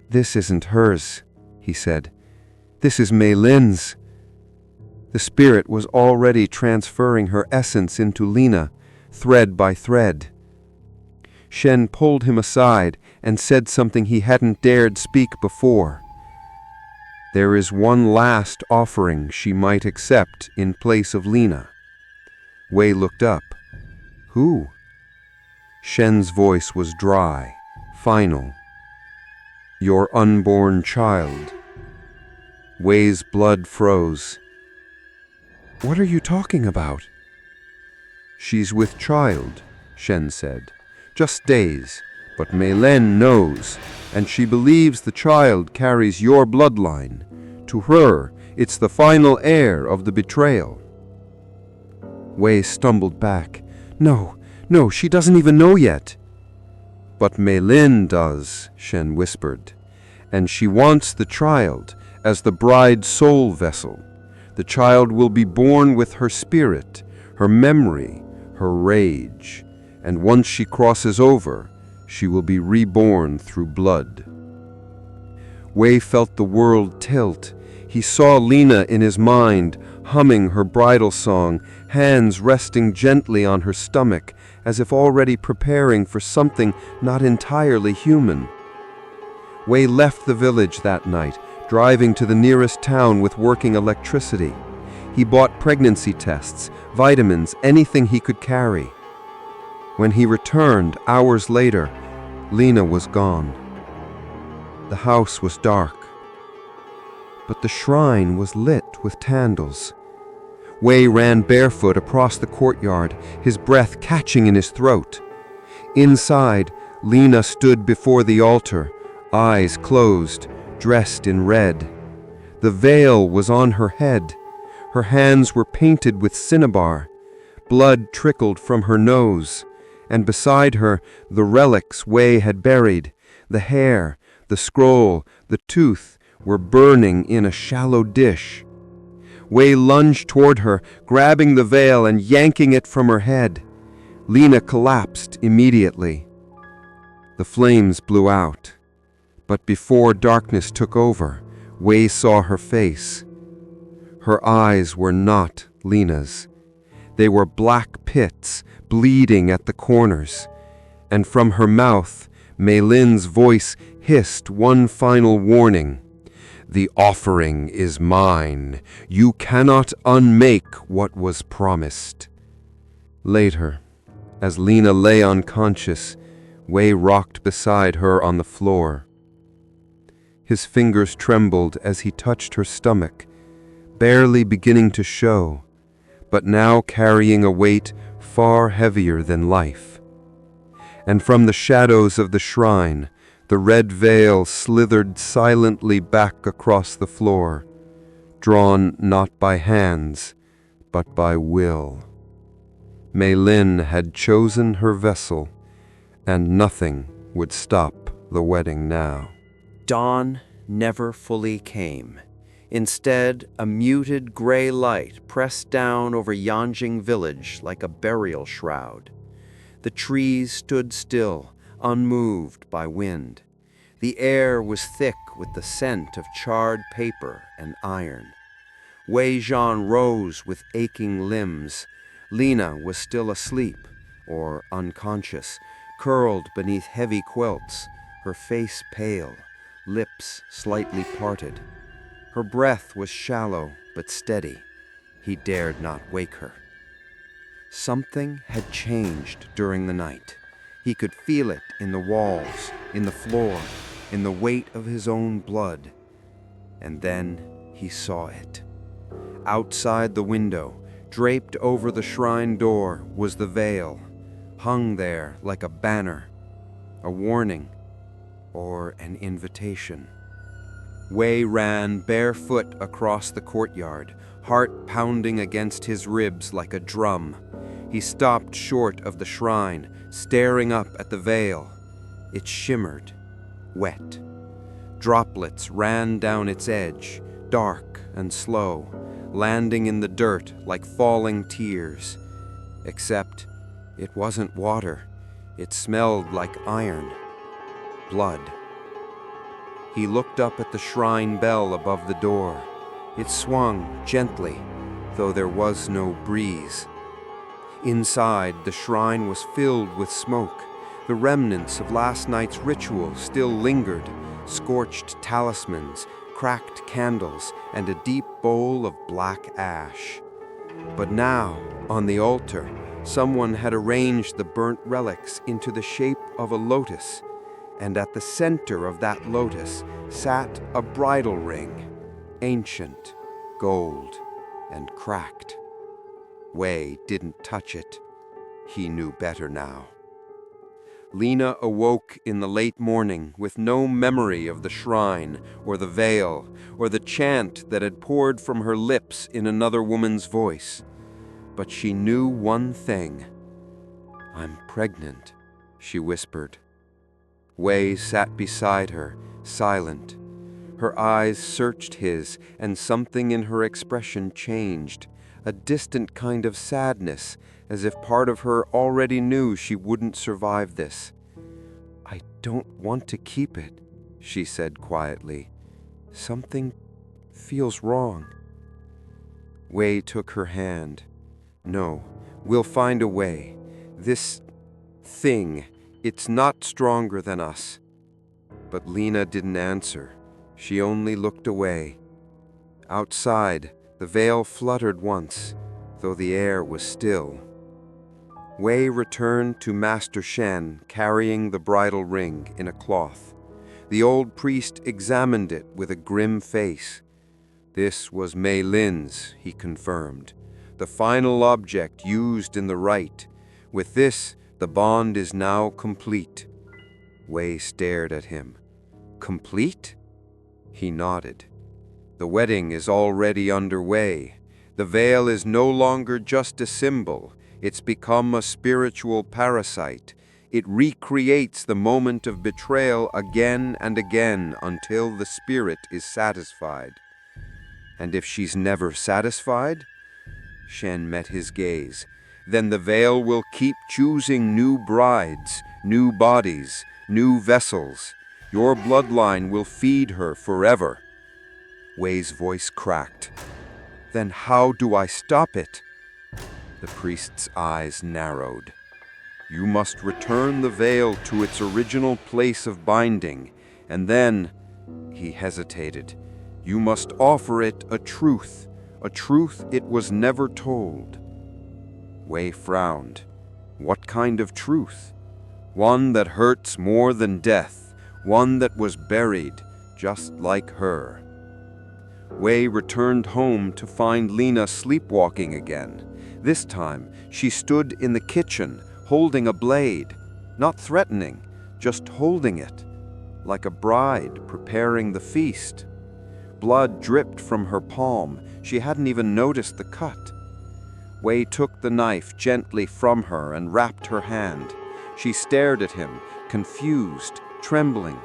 "This isn't hers," he said. "This is Mei Lin's." The spirit was already transferring her essence into Lena, thread by thread. Shen pulled him aside and said something he hadn't dared speak before. There is one last offering she might accept in place of Lena. Wei looked up. Who? Shen's voice was dry, final. Your unborn child. Wei's blood froze. What are you talking about? She's with child, Shen said. Just days, but Mei Lin knows, and she believes the child carries your bloodline. To her, it's the final heir of the betrayal. Wei stumbled back. No, she doesn't even know yet. But Mei Lin does, Shen whispered, and she wants the child as the bride's soul vessel. The child will be born with her spirit, her memory, her rage, and once she crosses over, she will be reborn through blood. Wei felt the world tilt. He saw Lena in his mind, humming her bridal song, hands resting gently on her stomach, as if already preparing for something not entirely human. Wei left the village that night, driving to the nearest town with working electricity. He bought pregnancy tests, vitamins, anything he could carry. When he returned, hours later, Lena was gone. The house was dark, but the shrine was lit with candles. Wei ran barefoot across the courtyard, his breath catching in his throat. Inside, Lena stood before the altar, eyes closed, dressed in red. The veil was on her head. Her hands were painted with cinnabar. Blood trickled from her nose. And beside her, the relics Wei had buried, the hair, the scroll, the tooth, were burning in a shallow dish. Wei lunged toward her, grabbing the veil and yanking it from her head. Lena collapsed immediately. The flames blew out. But before darkness took over, Wei saw her face. Her eyes were not Lena's. They were black pits, bleeding at the corners. And from her mouth, Mei Lin's voice hissed one final warning. The offering is mine. You cannot unmake what was promised. Later, as Lena lay unconscious, Wei rocked beside her on the floor. His fingers trembled as he touched her stomach, barely beginning to show, but now carrying a weight far heavier than life. And from the shadows of the shrine, the red veil slithered silently back across the floor, drawn not by hands, but by will. Mei Lin had chosen her vessel, and nothing would stop the wedding now. Dawn never fully came. Instead, a muted gray light pressed down over Yanjing village like a burial shroud. The trees stood still, unmoved by wind. The air was thick with the scent of charred paper and iron. Wei Zhan rose with aching limbs. Lena was still asleep, or unconscious, curled beneath heavy quilts, her face pale, lips slightly parted. Her breath was shallow but steady. He dared not wake her. Something had changed during the night. He could feel it in the walls, in the floor, in the weight of his own blood. And then he saw it. Outside the window, draped over the shrine door, was the veil, hung there like a banner, a warning, or an invitation. Wei ran barefoot across the courtyard, heart pounding against his ribs like a drum. He stopped short of the shrine, staring up at the veil. It shimmered, wet. Droplets ran down its edge, dark and slow, landing in the dirt like falling tears. Except it wasn't water. It smelled like iron, blood. He looked up at the shrine bell above the door. It swung gently, though there was no breeze. Inside, the shrine was filled with smoke. The remnants of last night's ritual still lingered, scorched talismans, cracked candles, and a deep bowl of black ash. But now, on the altar, someone had arranged the burnt relics into the shape of a lotus, and at the center of that lotus sat a bridal ring, ancient, gold, and cracked. Wei didn't touch it. He knew better now. Lena awoke in the late morning with no memory of the shrine, or the veil, or the chant that had poured from her lips in another woman's voice. But she knew one thing. "I'm pregnant," she whispered. Wei sat beside her, silent. Her eyes searched his, and something in her expression changed, a distant kind of sadness, as if part of her already knew she wouldn't survive this. "I don't want to keep it," she said quietly. "Something feels wrong." Wei took her hand. "No, we'll find a way. This thing, it's not stronger than us." But Lena didn't answer. She only looked away. Outside, the veil fluttered once, though the air was still. Wei returned to Master Shen, carrying the bridal ring in a cloth. The old priest examined it with a grim face. This was Mei Lin's, he confirmed, the final object used in the rite. With this, the bond is now complete. Wei stared at him. "Complete?" He nodded. "The wedding is already underway. The veil is no longer just a symbol. It's become a spiritual parasite. It recreates the moment of betrayal again and again until the spirit is satisfied." "And if she's never satisfied?" Shen met his gaze. "Then the veil will keep choosing new brides, new bodies, new vessels. Your bloodline will feed her forever." Wei's voice cracked. "Then how do I stop it?" The priest's eyes narrowed. "You must return the veil to its original place of binding, and then," he hesitated, "you must offer it a truth it was never told." Wei frowned. "What kind of truth?" "One that hurts more than death, one that was buried, just like her." Wei returned home to find Lena sleepwalking again. This time, she stood in the kitchen, holding a blade, not threatening, just holding it, like a bride preparing the feast. Blood dripped from her palm. She hadn't even noticed the cut. Wei took the knife gently from her and wrapped her hand. She stared at him, confused, trembling.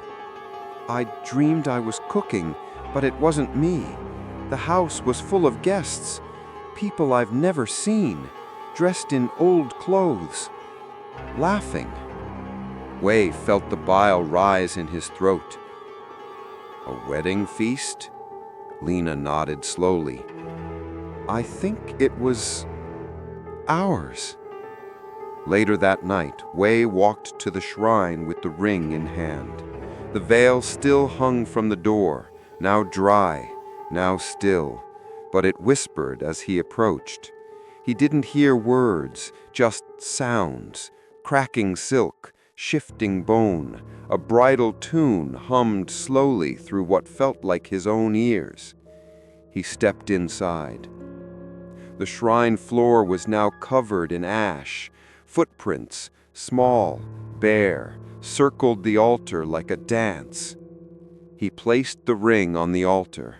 I dreamed I was cooking, but it wasn't me. The house was full of guests, people I've never seen, dressed in old clothes, laughing. Wei felt the bile rise in his throat. A wedding feast? Lena nodded slowly. I think it was ours. Later that night, Wei walked to the shrine with the ring in hand. The veil still hung from the door, now dry, now still, but it whispered as he approached. He didn't hear words, just sounds, cracking silk, shifting bone. A bridal tune hummed slowly through what felt like his own ears. He stepped inside. The shrine floor was now covered in ash. Footprints, small, bare, circled the altar like a dance. He placed the ring on the altar,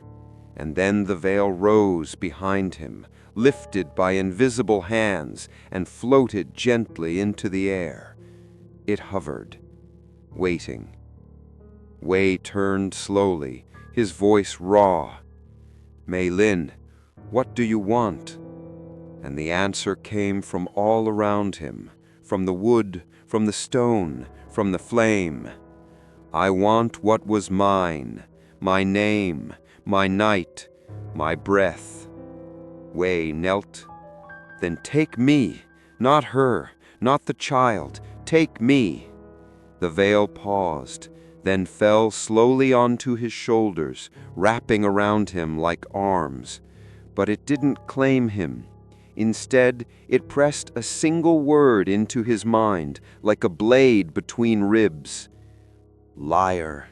and then the veil rose behind him, lifted by invisible hands, and floated gently into the air. It hovered, waiting. Wei turned slowly, his voice raw. Mei Lin, what do you want? And the answer came from all around him, from the wood, from the stone, from the flame. I want what was mine, my name, my night, my breath. Wei knelt. Then take me, not her, not the child, take me. The veil paused, then fell slowly onto his shoulders, wrapping around him like arms. But it didn't claim him. Instead, it pressed a single word into his mind, like a blade between ribs. Liar.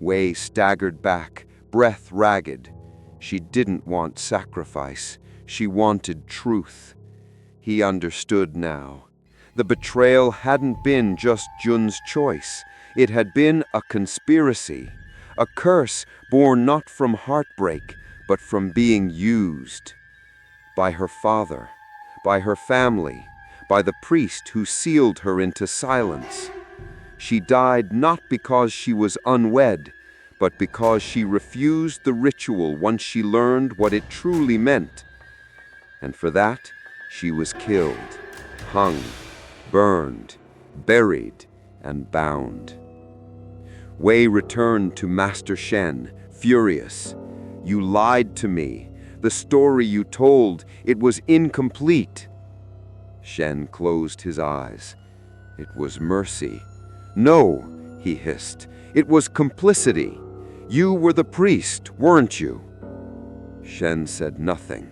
Wei staggered back, breath ragged. She didn't want sacrifice. She wanted truth. He understood now. The betrayal hadn't been just Jun's choice. It had been a conspiracy, a curse born not from heartbreak, but from being used. By her father, by her family, by the priest who sealed her into silence. She died not because she was unwed, but because she refused the ritual once she learned what it truly meant. And for that, she was killed, hung, burned, buried, and bound. Wei returned to Master Shen, furious. You lied to me. The story you told, it was incomplete. Shen closed his eyes. It was mercy. No, he hissed. It was complicity. You were the priest, weren't you? Shen said nothing.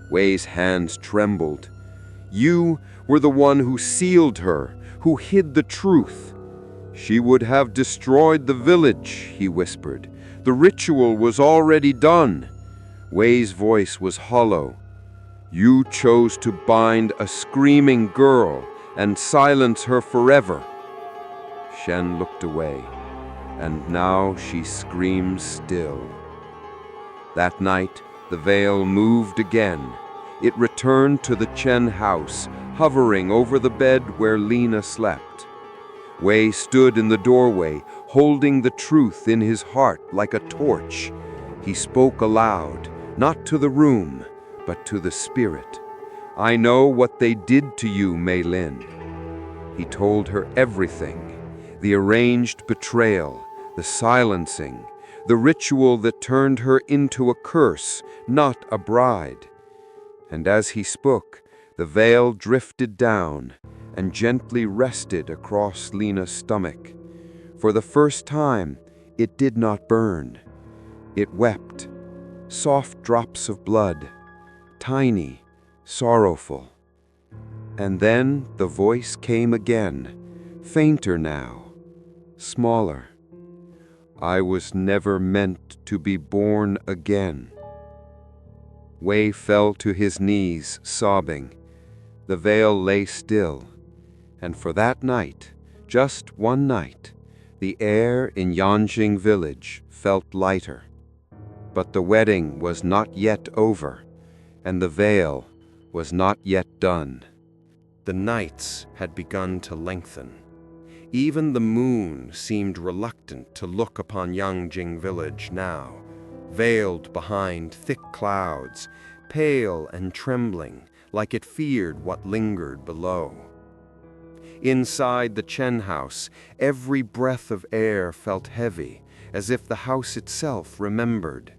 Wei's hands trembled. You were the one who sealed her, who hid the truth. She would have destroyed the village, he whispered. The ritual was already done. Wei's voice was hollow. You chose to bind a screaming girl and silence her forever. Shen looked away, and now she screams still. That night, the veil moved again. It returned to the Chen house, hovering over the bed where Lena slept. Wei stood in the doorway, holding the truth in his heart like a torch. He spoke aloud, not to the room, but to the spirit. I know what they did to you, Mei Lin. He told her everything, the arranged betrayal, the silencing, the ritual that turned her into a curse, not a bride. And as he spoke, the veil drifted down and gently rested across Lena's stomach. For the first time, it did not burn. It wept, soft drops of blood, tiny, sorrowful. And then the voice came again, fainter now, smaller. I was never meant to be born again. Wei fell to his knees, sobbing. The veil lay still, and for that night, just one night, the air in Yanjing village felt lighter. But the wedding was not yet over, and the veil was not yet done. The nights had begun to lengthen. Even the moon seemed reluctant to look upon Yanjing village now, veiled behind thick clouds, pale and trembling, like it feared what lingered below. Inside the Chen house, every breath of air felt heavy, as if the house itself remembered.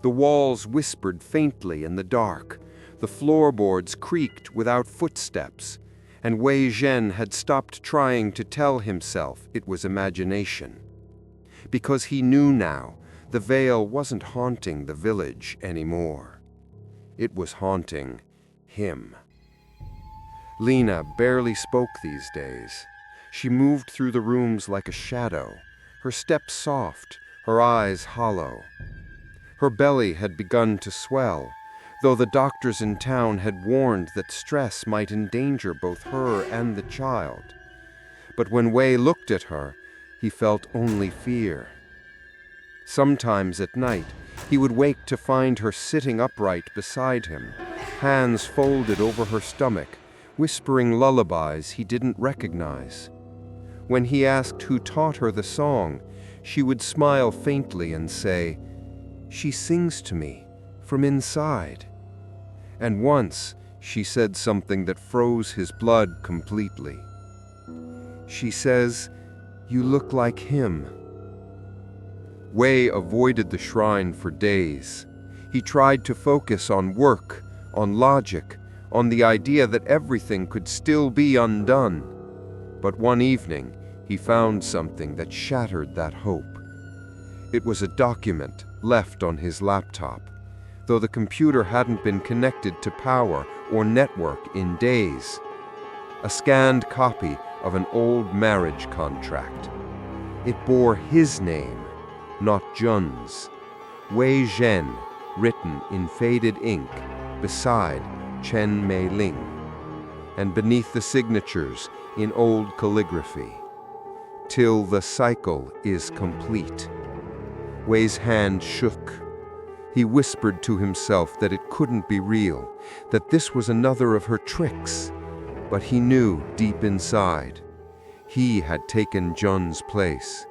The walls whispered faintly in the dark, the floorboards creaked without footsteps, and Wei Zhen had stopped trying to tell himself it was imagination. Because he knew now, the veil wasn't haunting the village anymore. It was haunting him. Lena barely spoke these days. She moved through the rooms like a shadow, her steps soft, her eyes hollow. Her belly had begun to swell, though the doctors in town had warned that stress might endanger both her and the child. But when Wei looked at her, he felt only fear. Sometimes at night, he would wake to find her sitting upright beside him, hands folded over her stomach, whispering lullabies he didn't recognize. When he asked who taught her the song, she would smile faintly and say, "She sings to me from inside." And once she said something that froze his blood completely. She says, "You look like him." Wei avoided the shrine for days. He tried to focus on work, on logic, on the idea that everything could still be undone. But one evening, he found something that shattered that hope. It was a document left on his laptop, though the computer hadn't been connected to power or network in days. A scanned copy of an old marriage contract. It bore his name, not Jun's. Wei Zhen, written in faded ink, beside Chen Mei Ling, and beneath the signatures in old calligraphy. "Till the cycle is complete." Wei's hand shook. He whispered to himself that it couldn't be real, that this was another of her tricks. But he knew deep inside, he had taken Jun's place.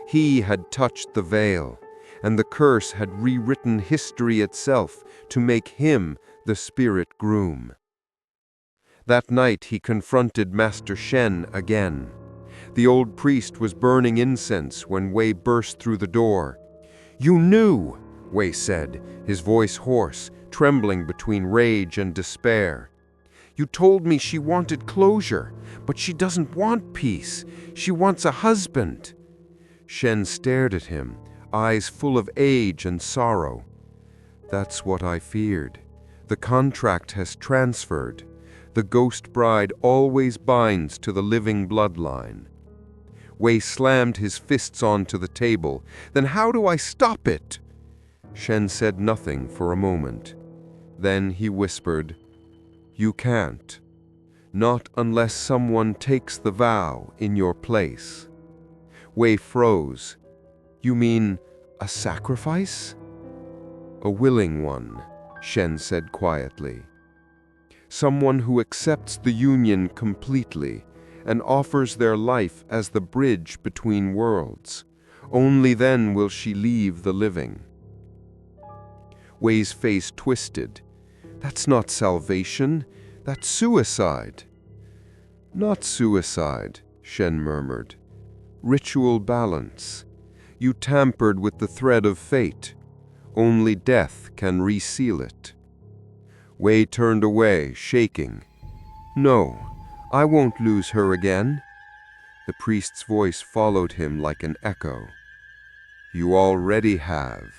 He had touched the veil, and the curse had rewritten history itself to make him the spirit groom. That night he confronted Master Shen again. The old priest was burning incense when Wei burst through the door. "You knew," Wei said, his voice hoarse, trembling between rage and despair. "You told me she wanted closure, but she doesn't want peace. She wants a husband." Shen stared at him, eyes full of age and sorrow. "That's what I feared. The contract has transferred. The ghost bride always binds to the living bloodline." Wei slammed his fists onto the table. "Then how do I stop it?" Shen said nothing for a moment. Then he whispered, "You can't. Not unless someone takes the vow in your place." Wei froze. "You mean a sacrifice?" "A willing one," Shen said quietly. "Someone who accepts the union completely and offers their life as the bridge between worlds. Only then will she leave the living." Wei's face twisted. "That's not salvation. That's suicide." "Not suicide," Shen murmured. "Ritual balance. You tampered with the thread of fate. Only death can reseal it." Wei turned away, shaking. "No, I won't lose her again." The priest's voice followed him like an echo. "You already have."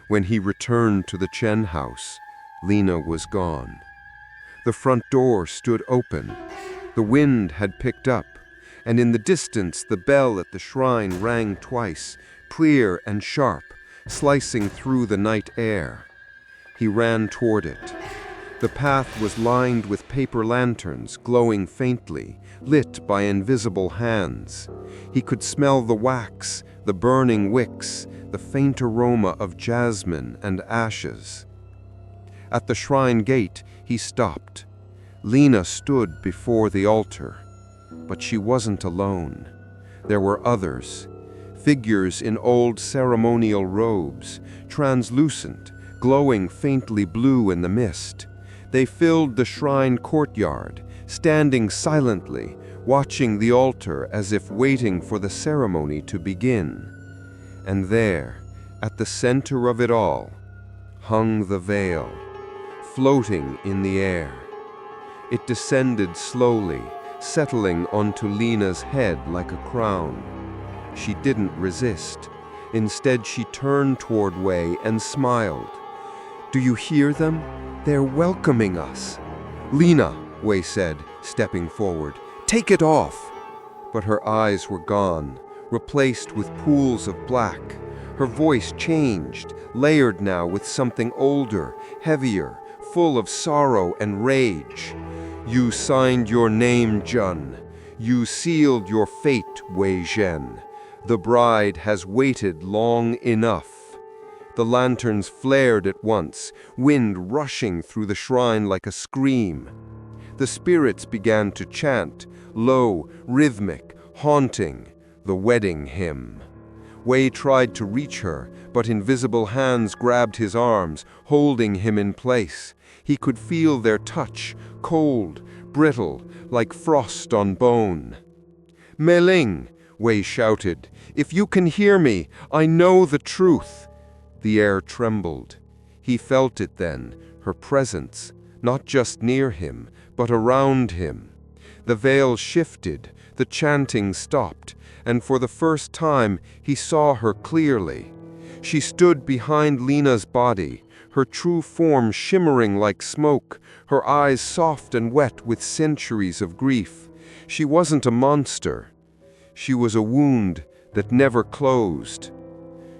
When he returned to the Chen house, Lena was gone. The front door stood open. The wind had picked up, and in the distance the bell at the shrine rang twice, clear and sharp, slicing through the night air. He ran toward it. The path was lined with paper lanterns glowing faintly, lit by invisible hands. He could smell the wax, the burning wicks, the faint aroma of jasmine and ashes. At the shrine gate, he stopped. Lena stood before the altar. But she wasn't alone. There were others, figures in old ceremonial robes, translucent, glowing faintly blue in the mist. They filled the shrine courtyard, standing silently, watching the altar as if waiting for the ceremony to begin. And there, at the center of it all, hung the veil, floating in the air. It descended slowly, settling onto Lena's head like a crown. She didn't resist. Instead, she turned toward Wei and smiled. "Do you hear them? They're welcoming us." "Lena," Wei said, stepping forward, "take it off." But her eyes were gone, replaced with pools of black. Her voice changed, layered now with something older, heavier, full of sorrow and rage. "You signed your name, Jun. You sealed your fate, Wei Zhen. The bride has waited long enough." The lanterns flared at once, wind rushing through the shrine like a scream. The spirits began to chant, low, rhythmic, haunting, the wedding hymn. Wei tried to reach her, but invisible hands grabbed his arms, holding him in place. He could feel their touch, cold, brittle, like frost on bone. "Mei Ling," Wei shouted, "if you can hear me, I know the truth." The air trembled. He felt it then, her presence, not just near him, but around him. The veil shifted, the chanting stopped, and for the first time he saw her clearly. She stood behind Lena's body, her true form shimmering like smoke, her eyes soft and wet with centuries of grief. She wasn't a monster. She was a wound that never closed.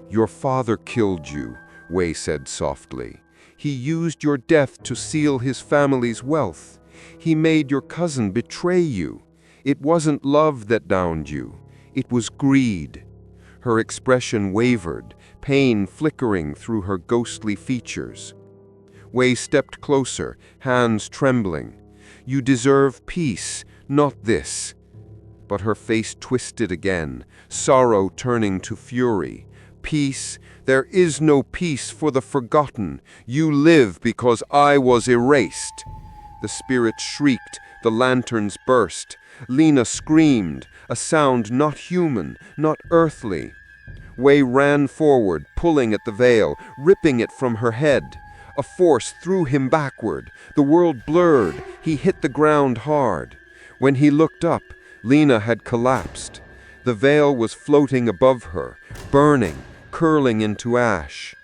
"Your father killed you," Wei said softly. "He used your death to seal his family's wealth. He made your cousin betray you. It wasn't love that bound you. It was greed." Her expression wavered, pain flickering through her ghostly features. Wei stepped closer, hands trembling. "You deserve peace, not this." But her face twisted again, sorrow turning to fury. "Peace? There is no peace for the forgotten. You live because I was erased." The spirit shrieked, the lanterns burst. Lena screamed, a sound not human, not earthly. Wei ran forward, pulling at the veil, ripping it from her head. A force threw him backward. The world blurred. He hit the ground hard. When he looked up, Lena had collapsed. The veil was floating above her, burning, curling into ash.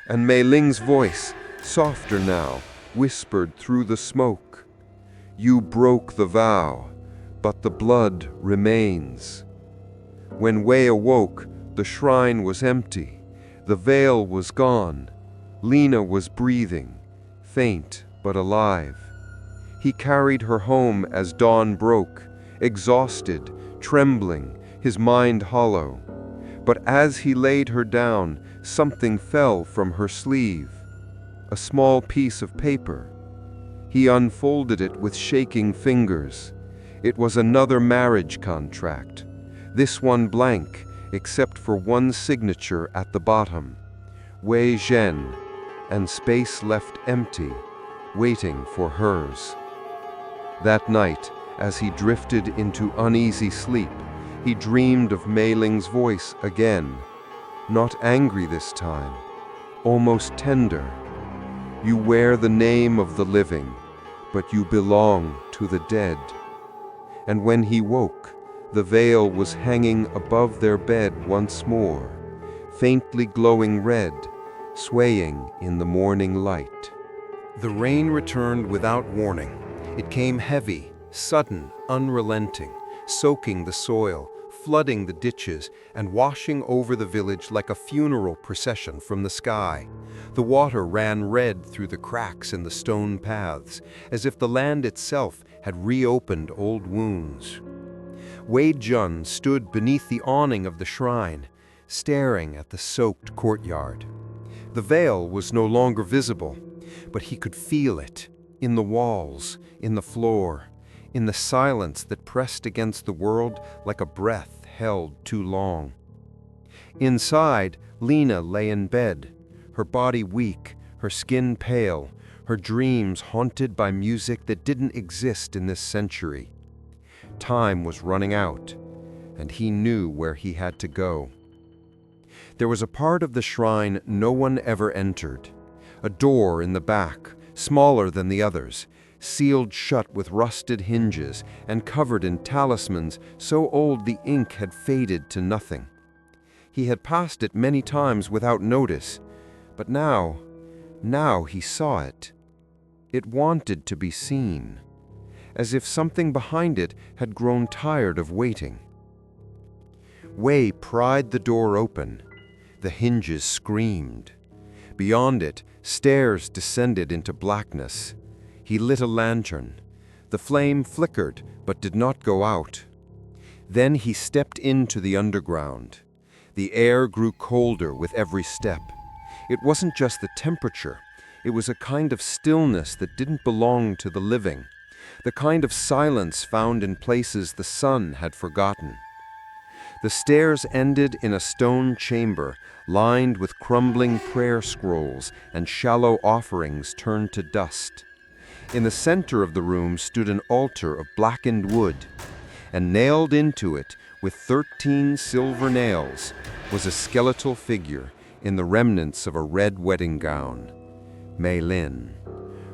And Mei Ling's voice, softer now, whispered through the smoke. "You broke the vow, but the blood remains." When Wei awoke, the shrine was empty. The veil was gone. Lena was breathing, faint but alive. He carried her home as dawn broke, exhausted, trembling, his mind hollow. But as he laid her down, something fell from her sleeve. A small piece of paper. He unfolded it with shaking fingers. It was another marriage contract. This one blank, except for one signature at the bottom. Wei Zhen, and space left empty, waiting for hers. That night, as he drifted into uneasy sleep, he dreamed of Mei Ling's voice again. Not angry this time, almost tender. "You wear the name of the living, but you belong to the dead." And when he woke, the veil was hanging above their bed once more, faintly glowing red, swaying in the morning light. The rain returned without warning. It came heavy, sudden, unrelenting, soaking the soil, flooding the ditches, and washing over the village like a funeral procession from the sky. The water ran red through the cracks in the stone paths, as if the land itself had reopened old wounds. Wei Jun stood beneath the awning of the shrine, staring at the soaked courtyard. The veil was no longer visible, but he could feel it, in the walls, in the floor, in the silence that pressed against the world like a breath held too long. Inside, Lena lay in bed, her body weak, her skin pale, her dreams haunted by music that didn't exist in this century. Time was running out, and he knew where he had to go. There was a part of the shrine no one ever entered, a door in the back, smaller than the others, sealed shut with rusted hinges and covered in talismans so old the ink had faded to nothing. He had passed it many times without notice, but now he saw it. It wanted to be seen, as if something behind it had grown tired of waiting. Wei pried the door open. The hinges screamed. Beyond it, stairs descended into blackness. He lit a lantern. The flame flickered, but did not go out. Then he stepped into the underground. The air grew colder with every step. It wasn't just the temperature. It was a kind of stillness that didn't belong to the living, the kind of silence found in places the sun had forgotten. The stairs ended in a stone chamber lined with crumbling prayer scrolls and shallow offerings turned to dust. In the center of the room stood an altar of blackened wood, and nailed into it with 13 silver nails was a skeletal figure in the remnants of a red wedding gown. Mei Lin.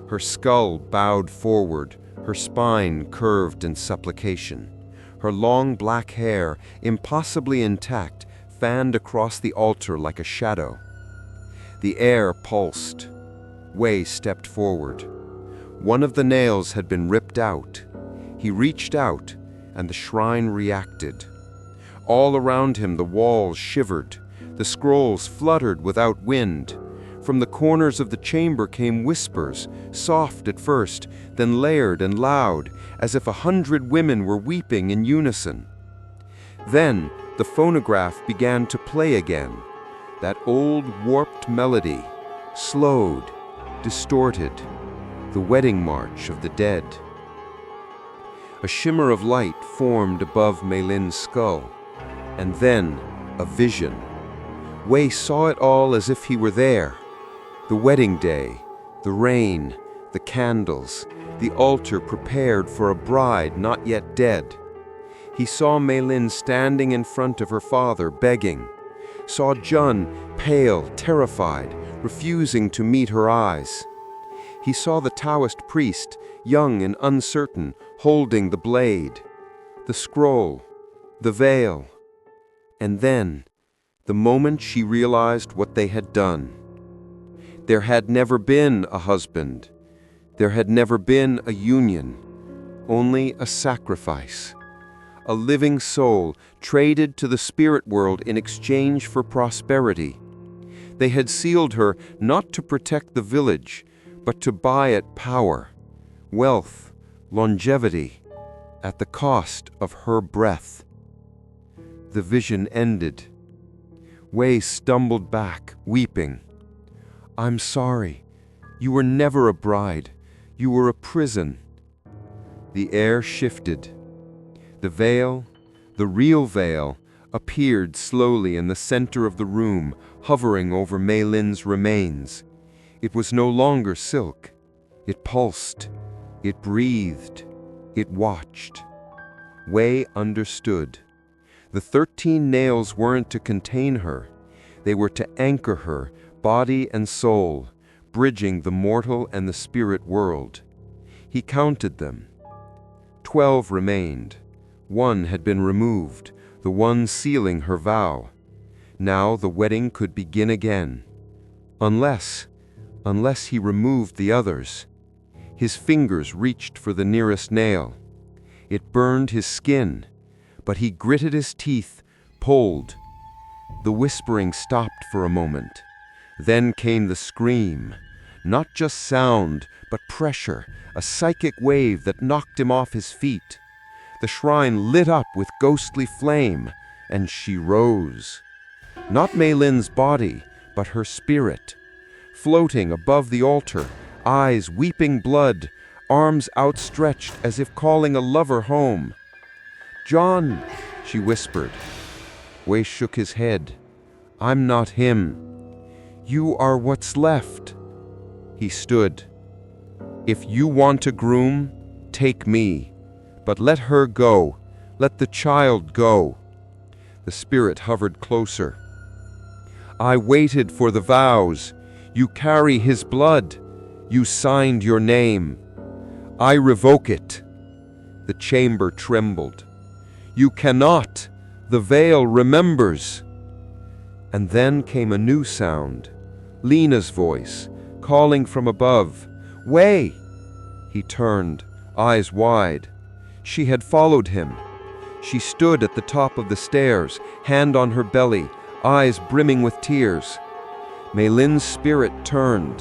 Her skull bowed forward, her spine curved in supplication. Her long black hair, impossibly intact, fanned across the altar like a shadow. The air pulsed. Wei stepped forward. One of the nails had been ripped out. He reached out, and the shrine reacted. All around him the walls shivered. The scrolls fluttered without wind. From the corners of the chamber came whispers, soft at first, then layered and loud, as if 100 women were weeping in unison. Then the phonograph began to play again, that old warped melody, slowed, distorted, the wedding march of the dead. A shimmer of light formed above Mei Lin's skull, and then a vision. Wei saw it all as if he were there. The wedding day, the rain, the candles, the altar prepared for a bride not yet dead. He saw Mei Lin standing in front of her father, begging. Saw Jun, pale, terrified, refusing to meet her eyes. He saw the Taoist priest, young and uncertain, holding the blade, the scroll, the veil. And then, the moment she realized what they had done. There had never been a husband. There had never been a union. Only a sacrifice. A living soul traded to the spirit world in exchange for prosperity. They had sealed her not to protect the village, but to buy it power, wealth, longevity, at the cost of her breath. The vision ended. Wei stumbled back, weeping. "I'm sorry. You were never a bride. You were a prison." The air shifted. The veil, the real veil, appeared slowly in the center of the room, hovering over Mei Lin's remains. It was no longer silk. It pulsed. It breathed. It watched. Wei understood. The 13 nails weren't to contain her. They were to anchor her, body and soul, bridging the mortal and the spirit world. He counted them. 12 remained. 1 had been removed, the one sealing her vow. Now the wedding could begin again. Unless he removed the others. His fingers reached for the nearest nail. It burned his skin, but he gritted his teeth, pulled. The whispering stopped for a moment. Then came the scream. Not just sound, but pressure, a psychic wave that knocked him off his feet. The shrine lit up with ghostly flame, and she rose. Not Mei Lin's body, but her spirit. Floating above the altar, eyes weeping blood, arms outstretched as if calling a lover home. "John," she whispered. Wei shook his head. "I'm not him. You are what's left." He stood. "If you want a groom, take me. But let her go. Let the child go." The spirit hovered closer. "I waited for the vows. You carry his blood. You signed your name. I revoke it." The chamber trembled. "You cannot. The veil remembers." And then came a new sound. Lena's voice, calling from above. "Wei!" He turned, eyes wide. She had followed him. She stood at the top of the stairs, hand on her belly, eyes brimming with tears. Mei Lin's spirit turned,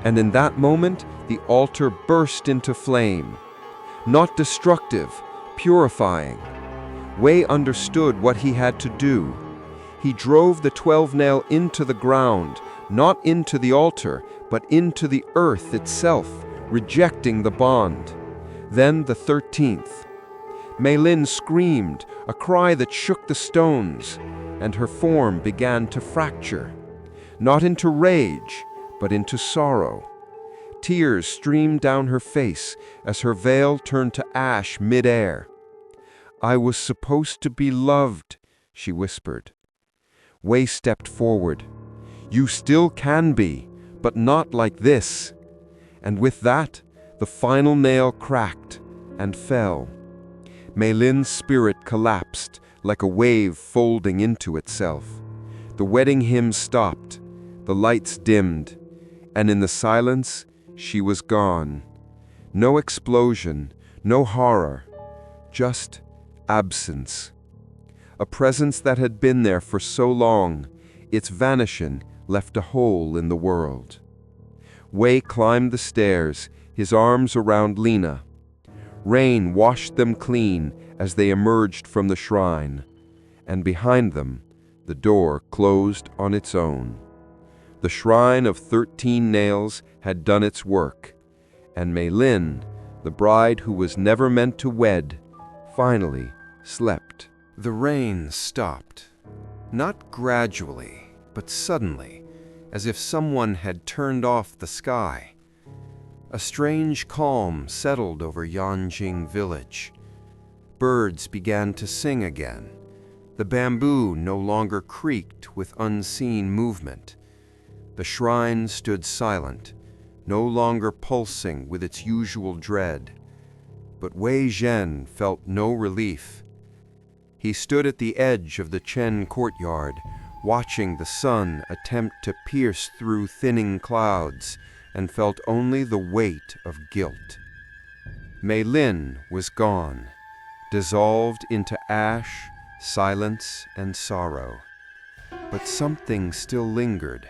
and in that moment the altar burst into flame. Not destructive, purifying. Wei understood what he had to do. He drove the 12 nail into the ground, not into the altar, but into the earth itself, rejecting the bond. Then the 13th. Mei Lin screamed, a cry that shook the stones, and her form began to fracture. Not into rage, but into sorrow. Tears streamed down her face as her veil turned to ash mid-air. "I was supposed to be loved," she whispered. Wei stepped forward. "You still can be, but not like this." And with that, the final nail cracked and fell. Mei Lin's spirit collapsed like a wave folding into itself. The wedding hymn stopped, the lights dimmed, and in the silence, she was gone. No explosion, no horror, just absence. A presence that had been there for so long, its vanishing left a hole in the world. Wei climbed the stairs, his arms around Lena. Rain washed them clean as they emerged from the shrine, and behind them, the door closed on its own. The shrine of 13 nails had done its work, and Mei Lin, the bride who was never meant to wed, finally slept. The rain stopped, not gradually, but suddenly, as if someone had turned off the sky. A strange calm settled over Yanjing village. Birds began to sing again. The bamboo no longer creaked with unseen movement. The shrine stood silent, no longer pulsing with its usual dread. But Wei Zhen felt no relief. He stood at the edge of the Chen courtyard, watching the sun attempt to pierce through thinning clouds, and felt only the weight of guilt. Mei Lin was gone, dissolved into ash, silence, and sorrow. But something still lingered.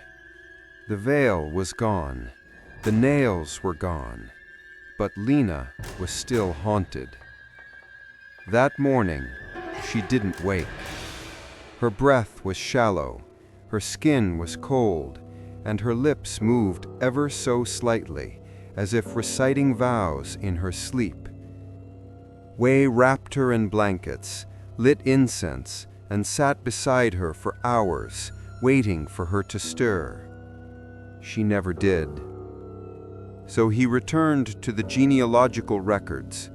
The veil was gone, the nails were gone, but Lena was still haunted. That morning, she didn't wake. Her breath was shallow, her skin was cold, and her lips moved ever so slightly, as if reciting vows in her sleep. Wei wrapped her in blankets, lit incense, and sat beside her for hours, waiting for her to stir. She never did. So he returned to the genealogical records.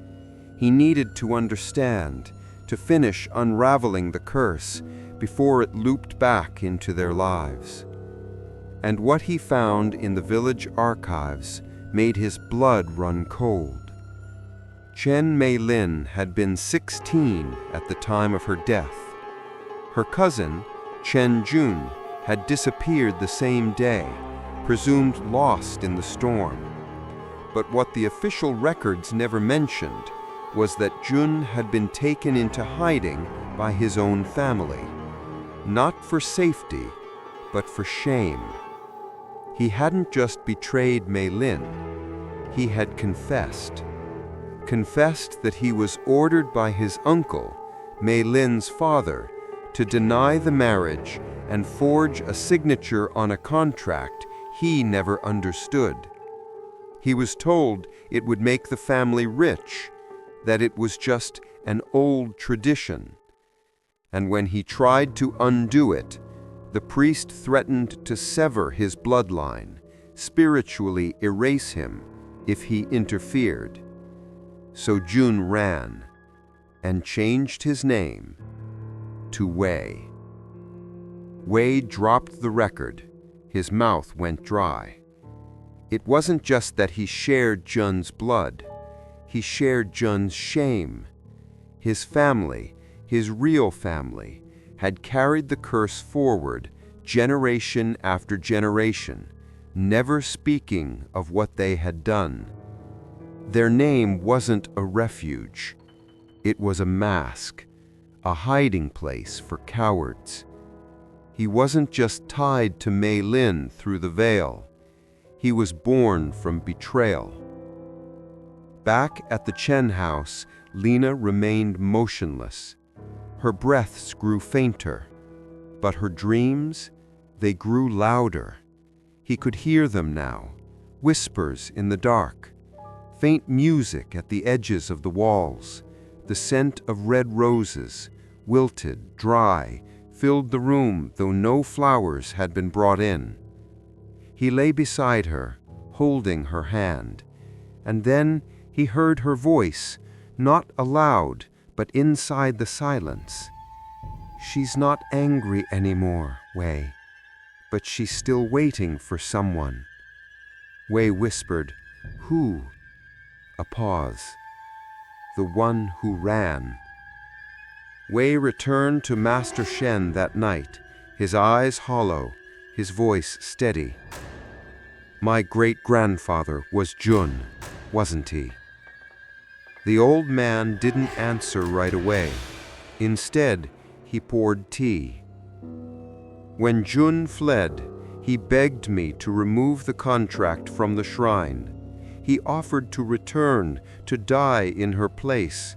He needed to understand, to finish unraveling the curse before it looped back into their lives. And what he found in the village archives made his blood run cold. Chen Mei Lin had been 16 at the time of her death. Her cousin, Chen Jun, had disappeared the same day, presumed lost in the storm. But what the official records never mentioned was that Jun had been taken into hiding by his own family, not for safety, but for shame. He hadn't just betrayed Mei Lin, he had confessed. Confessed that he was ordered by his uncle, Mei Lin's father, to deny the marriage and forge a signature on a contract he never understood. He was told it would make the family rich, that it was just an old tradition. And when he tried to undo it, the priest threatened to sever his bloodline, spiritually erase him if he interfered. So Jun ran and changed his name to Wei. Wei dropped the record. His mouth went dry. It wasn't just that he shared Jun's blood. He shared Jun's shame. His family, his real family, had carried the curse forward generation after generation, never speaking of what they had done. Their name wasn't a refuge. It was a mask, a hiding place for cowards. He wasn't just tied to Mei Lin through the veil. He was born from betrayal. Back at the Chen house, Lina remained motionless. Her breaths grew fainter, but her dreams, they grew louder. He could hear them now, whispers in the dark, faint music at the edges of the walls. The scent of red roses, wilted, dry, filled the room, though no flowers had been brought in. He lay beside her, holding her hand, and then he heard her voice, not aloud, but inside the silence. "She's not angry anymore, Wei, but she's still waiting for someone." Wei whispered, "Who?" A pause. "The one who ran." Wei returned to Master Shen that night, his eyes hollow, his voice steady. "My great-grandfather was Jun, wasn't he?" The old man didn't answer right away. Instead, he poured tea. "When Jun fled, he begged me to remove the contract from the shrine. He offered to return, to die in her place.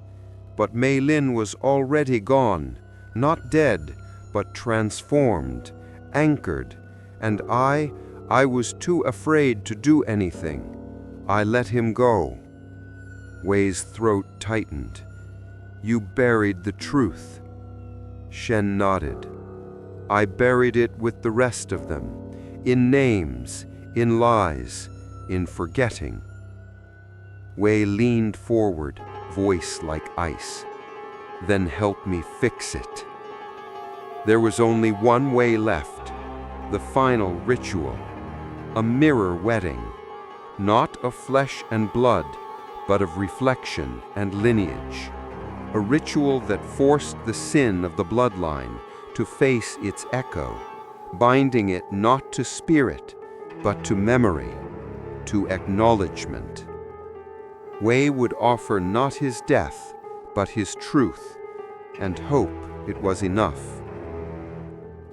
But Mei Lin was already gone, not dead, but transformed, anchored, and I was too afraid to do anything. I let him go." Wei's throat tightened. "You buried the truth." Shen nodded. "I buried it with the rest of them, in names, in lies, in forgetting." Wei leaned forward, voice like ice. "Then help me fix it." There was only one way left, the final ritual, a mirror wedding, not of flesh and blood, but of reflection and lineage, a ritual that forced the sin of the bloodline to face its echo, binding it not to spirit, but to memory, to acknowledgement. Wei would offer not his death, but his truth, and hope it was enough.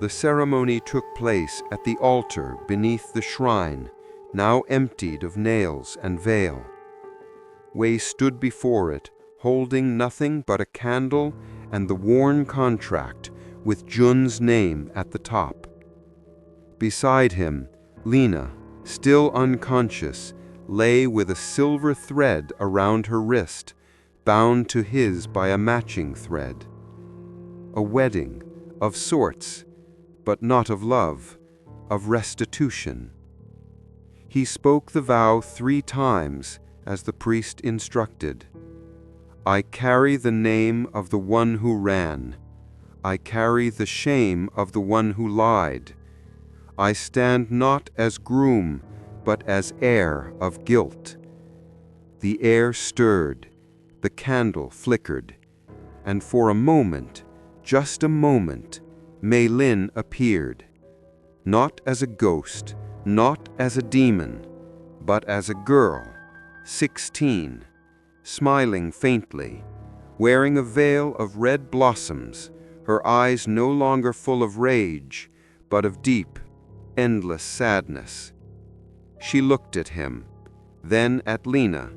The ceremony took place at the altar beneath the shrine, now emptied of nails and veil. Wei stood before it, holding nothing but a candle and the worn contract with Jun's name at the top. Beside him, Lina, still unconscious, lay with a silver thread around her wrist, bound to his by a matching thread. A wedding, of sorts, but not of love, of restitution. He spoke the vow 3 times, as the priest instructed. "I carry the name of the one who ran. I carry the shame of the one who lied. I stand not as groom, but as heir of guilt." The air stirred, the candle flickered, and for a moment, just a moment, Mei Lin appeared. Not as a ghost, not as a demon, but as a girl, 16, smiling faintly, wearing a veil of red blossoms, her eyes no longer full of rage, but of deep, endless sadness. She looked at him, then at Lina,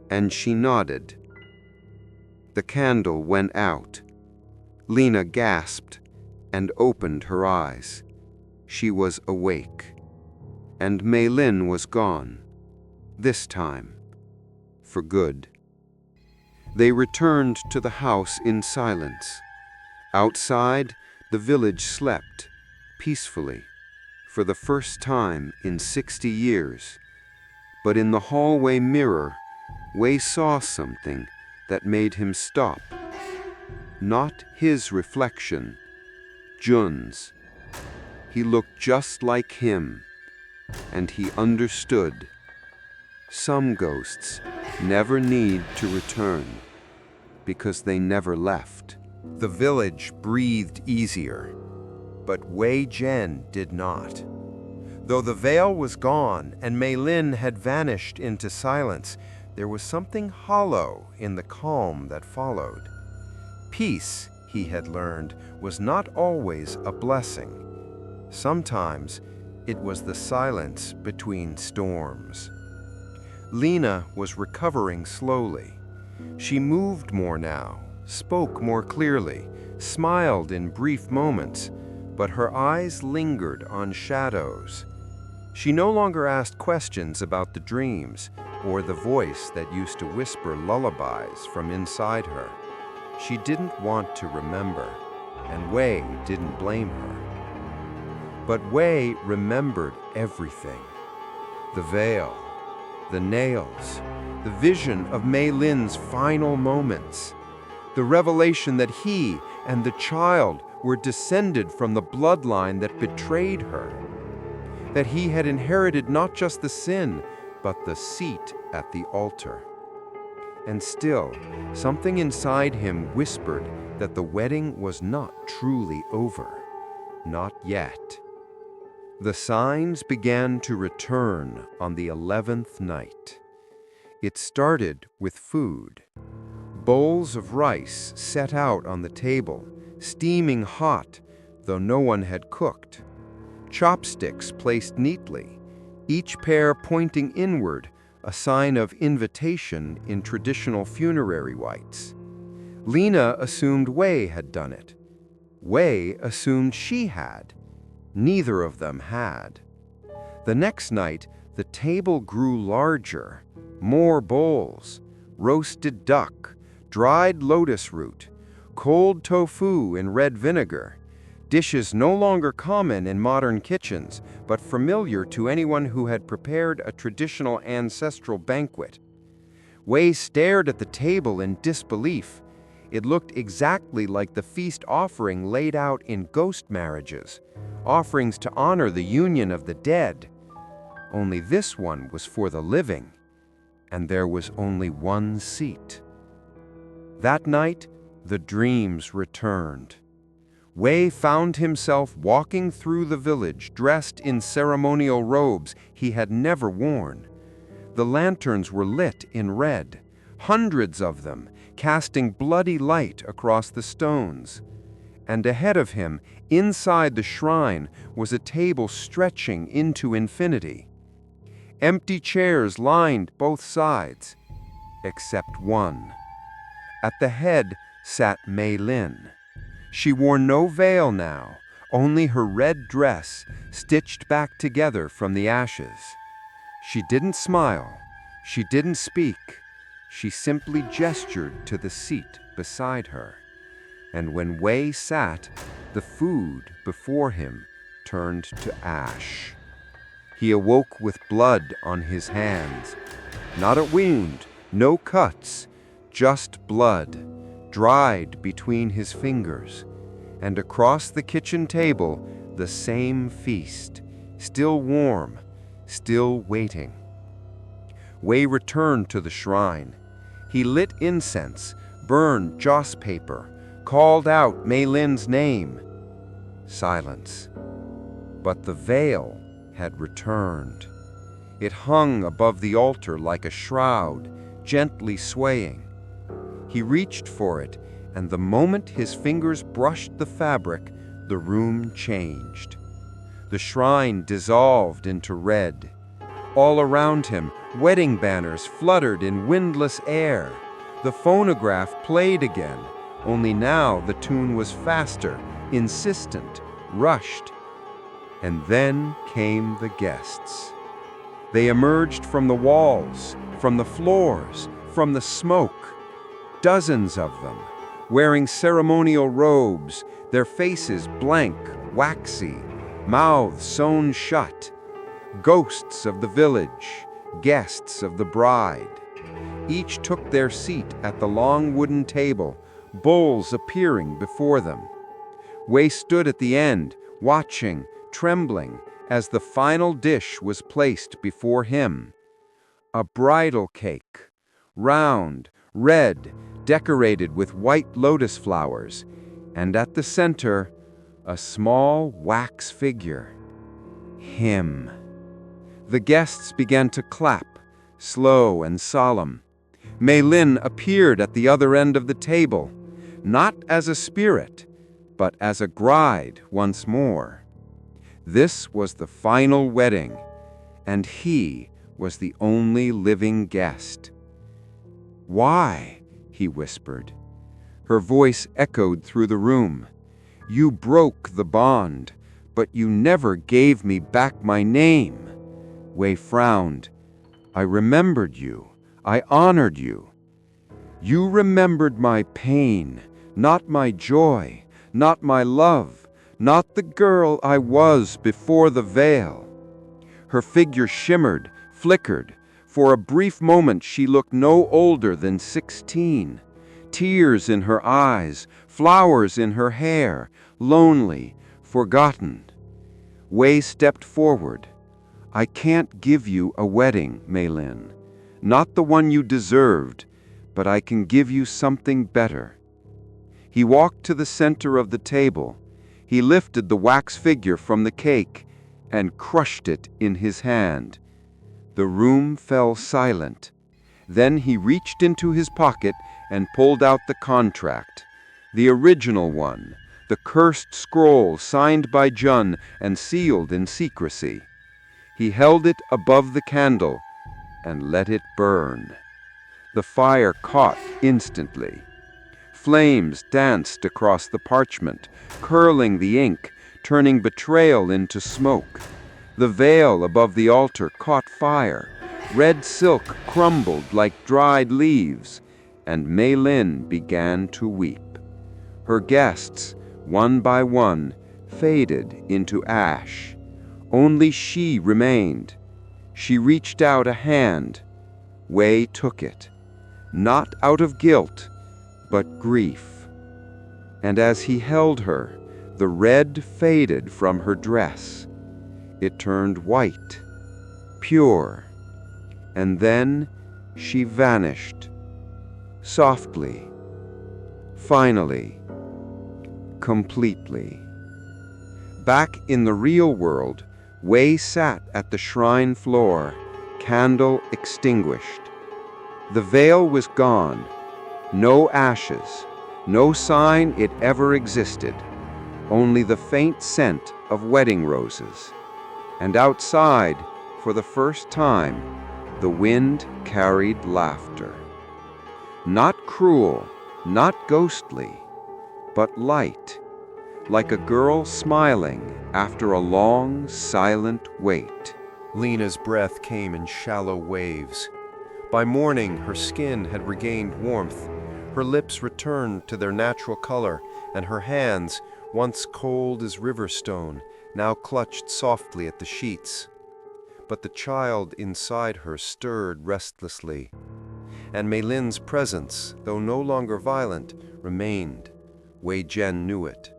and she nodded. The candle went out. Lina gasped and opened her eyes. She was awake, and Mei Lin was gone. this time, for good. They returned to the house in silence. Outside, the village slept, peacefully, for the first time in 60 years. But in the hallway mirror, Wei saw something that made him stop. Not his reflection, Jun's. He looked just like him, and he understood. Some ghosts never need to return, because they never left. The village breathed easier, but Wei Jian did not. Though the veil was gone and Mei Lin had vanished into silence, there was something hollow in the calm that followed. Peace, he had learned, was not always a blessing. Sometimes it was the silence between storms. Lena was recovering slowly. She moved more now, spoke more clearly, smiled in brief moments, but her eyes lingered on shadows. She no longer asked questions about the dreams or the voice that used to whisper lullabies from inside her. She didn't want to remember, and Wei didn't blame her. But Wei remembered everything. The veil, the nails, the vision of Mei Lin's final moments, the revelation that he and the child were descended from the bloodline that betrayed her, that he had inherited not just the sin, but the seat at the altar. And still, something inside him whispered that the wedding was not truly over. Not yet. The signs began to return on the 11th night. It started with food. Bowls of rice set out on the table, steaming hot, though no one had cooked. Chopsticks placed neatly, each pair pointing inward, a sign of invitation in traditional funerary rites. Lena assumed Wei had done it. Wei assumed she had. Neither of them had. The next night, the table grew larger. More bowls, roasted duck, dried lotus root, cold tofu in red vinegar, dishes no longer common in modern kitchens, but familiar to anyone who had prepared a traditional ancestral banquet. Wei stared at the table in disbelief. It looked exactly like the feast offering laid out in ghost marriages, offerings to honor the union of the dead. Only this one was for the living, and there was only one seat. That night, the dreams returned. Wei found himself walking through the village dressed in ceremonial robes he had never worn. The lanterns were lit in red, hundreds of them, casting bloody light across the stones. And ahead of him, inside the shrine, was a table stretching into infinity. Empty chairs lined both sides, except one. At the head sat Mei Lin. She wore no veil now, only her red dress stitched back together from the ashes. She didn't smile, she didn't speak, she simply gestured to the seat beside her. And when Wei sat, the food before him turned to ash. He awoke with blood on his hands. Not a wound, no cuts, just blood, dried between his fingers. And across the kitchen table, the same feast, still warm, still waiting. Wei returned to the shrine. He lit incense, burned joss paper, called out Mei Lin's name. Silence. But the veil had returned. It hung above the altar like a shroud, gently swaying. He reached for it, and the moment his fingers brushed the fabric, the room changed. The shrine dissolved into red. All around him, wedding banners fluttered in windless air. The phonograph played again, only now the tune was faster, insistent, rushed. And then came the guests. They emerged from the walls, from the floors, from the smoke. Dozens of them, wearing ceremonial robes, their faces blank, waxy, mouths sewn shut. Ghosts of the village, guests of the bride. Each took their seat at the long wooden table, bowls appearing before them. Wei stood at the end, watching, trembling, as the final dish was placed before him. A bridal cake, round, red, decorated with white lotus flowers, and at the center, a small wax figure. Him. The guests began to clap, slow and solemn. Mei Lin appeared at the other end of the table, not as a spirit, but as a bride once more. This was the final wedding, and he was the only living guest. "Why?" he whispered. Her voice echoed through the room. "You broke the bond, but you never gave me back my name." Wei frowned. "I remembered you. I honored you. You remembered my pain, not my joy, not my love, not the girl I was before the veil." Her figure shimmered, flickered. For a brief moment she looked no older than 16. Tears in her eyes, flowers in her hair, lonely, forgotten. Wei stepped forward. "I can't give you a wedding, Mei Lin. Not the one you deserved, but I can give you something better." He walked to the center of the table. He lifted the wax figure from the cake and crushed it in his hand. The room fell silent. Then he reached into his pocket and pulled out the contract, the original one, the cursed scroll signed by Jun and sealed in secrecy. He held it above the candle and let it burn. The fire caught instantly. Flames danced across the parchment, curling the ink, turning betrayal into smoke. The veil above the altar caught fire. Red silk crumbled like dried leaves, and Mei Lin began to weep. Her guests, one by one, faded into ash. Only she remained. She reached out a hand. Wei took it, not out of guilt, but grief. And as he held her, the red faded from her dress. It turned white, pure, and then she vanished, softly, finally, completely. Back in the real world, Wei sat at the shrine floor, candle extinguished. The veil was gone, no ashes, no sign it ever existed, only the faint scent of wedding roses. And outside, for the first time, the wind carried laughter. Not cruel, not ghostly, but light, like a girl smiling after a long, silent wait. Lena's breath came in shallow waves. By morning, her skin had regained warmth. Her lips returned to their natural color, and her hands, once cold as river stone, now clutched softly at the sheets. But the child inside her stirred restlessly, and Mei Lin's presence, though no longer violent, remained. Wei Jian knew it.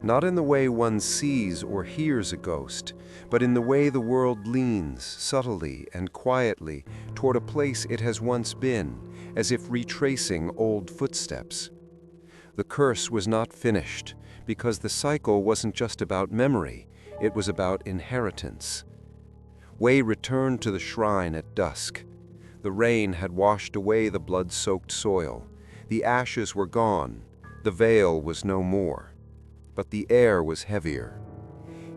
Not in the way one sees or hears a ghost, but in the way the world leans, subtly and quietly, toward a place it has once been, as if retracing old footsteps. The curse was not finished, because the cycle wasn't just about memory, it was about inheritance. Wei returned to the shrine at dusk. The rain had washed away the blood-soaked soil. The ashes were gone. The veil was no more. But the air was heavier.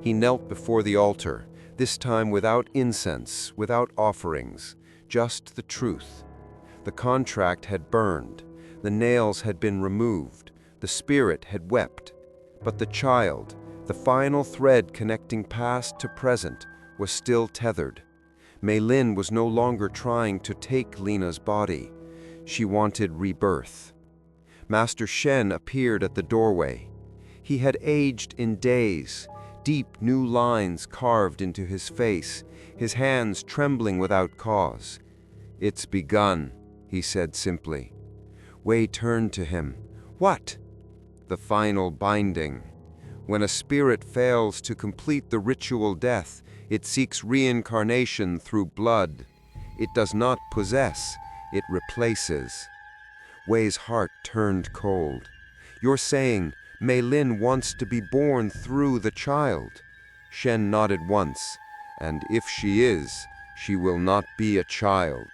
He knelt before the altar, this time without incense, without offerings, just the truth. The contract had burned. The nails had been removed. The spirit had wept. But the child, the final thread connecting past to present, was still tethered. Mei Lin was no longer trying to take Lena's body. She wanted rebirth. Master Shen appeared at the doorway. He had aged in days, deep new lines carved into his face, his hands trembling without cause. "It's begun," he said simply. Wei turned to him. "What?" "The final binding. When a spirit fails to complete the ritual death, it seeks reincarnation through blood. It does not possess, it replaces." Wei's heart turned cold. "You're saying Mei Lin wants to be born through the child?" Shen nodded once. "And if she is, she will not be a child."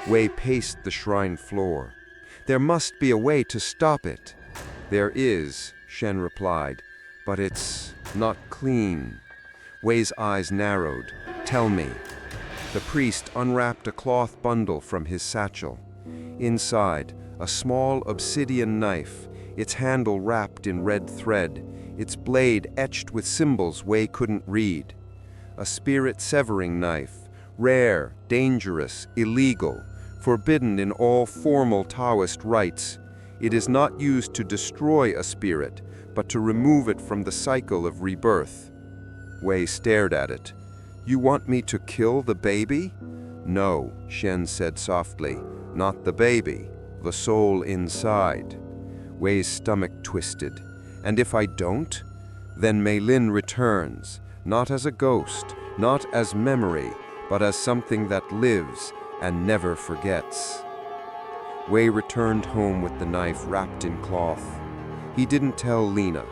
Wei paced the shrine floor. "There must be a way to stop it." "There is," Shen replied, "but it's not clean." Wei's eyes narrowed. "Tell me." The priest unwrapped a cloth bundle from his satchel. Inside, a small obsidian knife, its handle wrapped in red thread, its blade etched with symbols Wei couldn't read. A spirit-severing knife, rare, dangerous, illegal, forbidden in all formal Taoist rites. It is not used to destroy a spirit, but to remove it from the cycle of rebirth. Wei stared at it. "You want me to kill the baby?" "No," Shen said softly, "not the baby, the soul inside." Wei's stomach twisted. "And if I don't? Then Mei Lin returns, not as a ghost, not as memory, but as something that lives and never forgets." Wei returned home with the knife wrapped in cloth. He didn't tell Lena.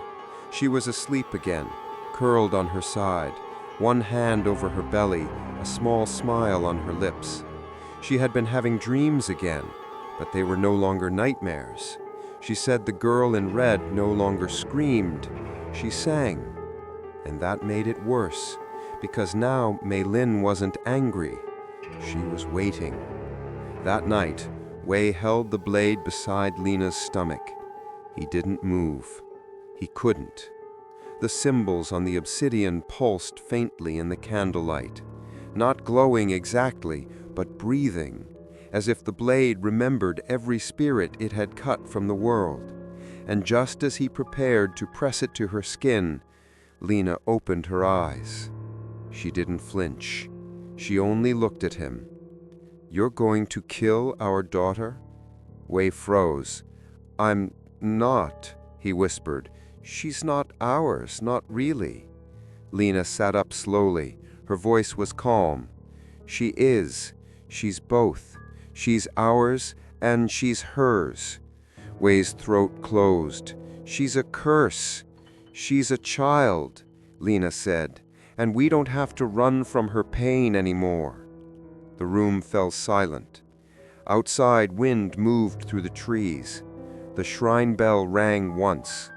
She was asleep again, curled on her side, one hand over her belly, a small smile on her lips. She had been having dreams again, but they were no longer nightmares. She said the girl in red no longer screamed, she sang. And that made it worse, because now Mei Lin wasn't angry. She was waiting. That night, Wei held the blade beside Lena's stomach. He didn't move. He couldn't. The symbols on the obsidian pulsed faintly in the candlelight, not glowing exactly, but breathing, as if the blade remembered every spirit it had cut from the world. And just as he prepared to press it to her skin, Lena opened her eyes. She didn't flinch. She only looked at him. "You're going to kill our daughter?" Wei froze. "I'm not," he whispered. "She's not ours, not really." Lena sat up slowly. Her voice was calm. "She is. She's both. She's ours and she's hers." Wei's throat closed. "She's a curse. She's a child," Lena said, "and we don't have to run from her pain anymore." The room fell silent. Outside, wind moved through the trees. The shrine bell rang once.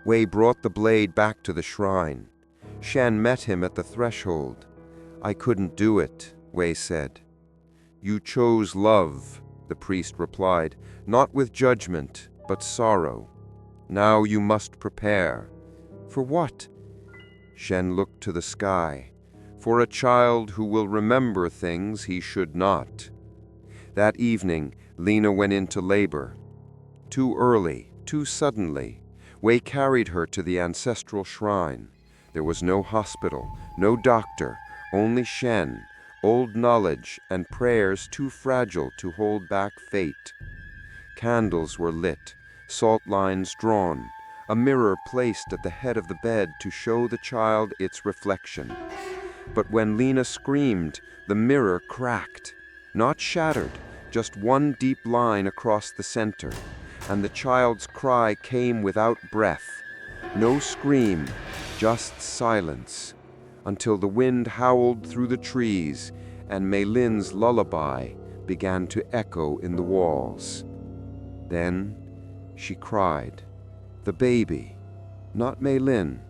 Wei brought the blade back to the shrine. Shan met him at the threshold. "I couldn't do it," Wei said. "You chose love," the priest replied, "not with judgment, but sorrow. Now you must prepare." "For what?" Shen looked to the sky. "For a child who will remember things he should not." That evening, Lena went into labor. Too early, too suddenly. Wei carried her to the ancestral shrine. There was no hospital, no doctor, only Shen, old knowledge, and prayers too fragile to hold back fate. Candles were lit, salt lines drawn, a mirror placed at the head of the bed to show the child its reflection. But when Lena screamed, the mirror cracked, not shattered, just one deep line across the center, and the child's cry came without breath. No scream, just silence, until the wind howled through the trees and Mei Lin's lullaby began to echo in the walls. Then she cried. The baby, not Mei Lin,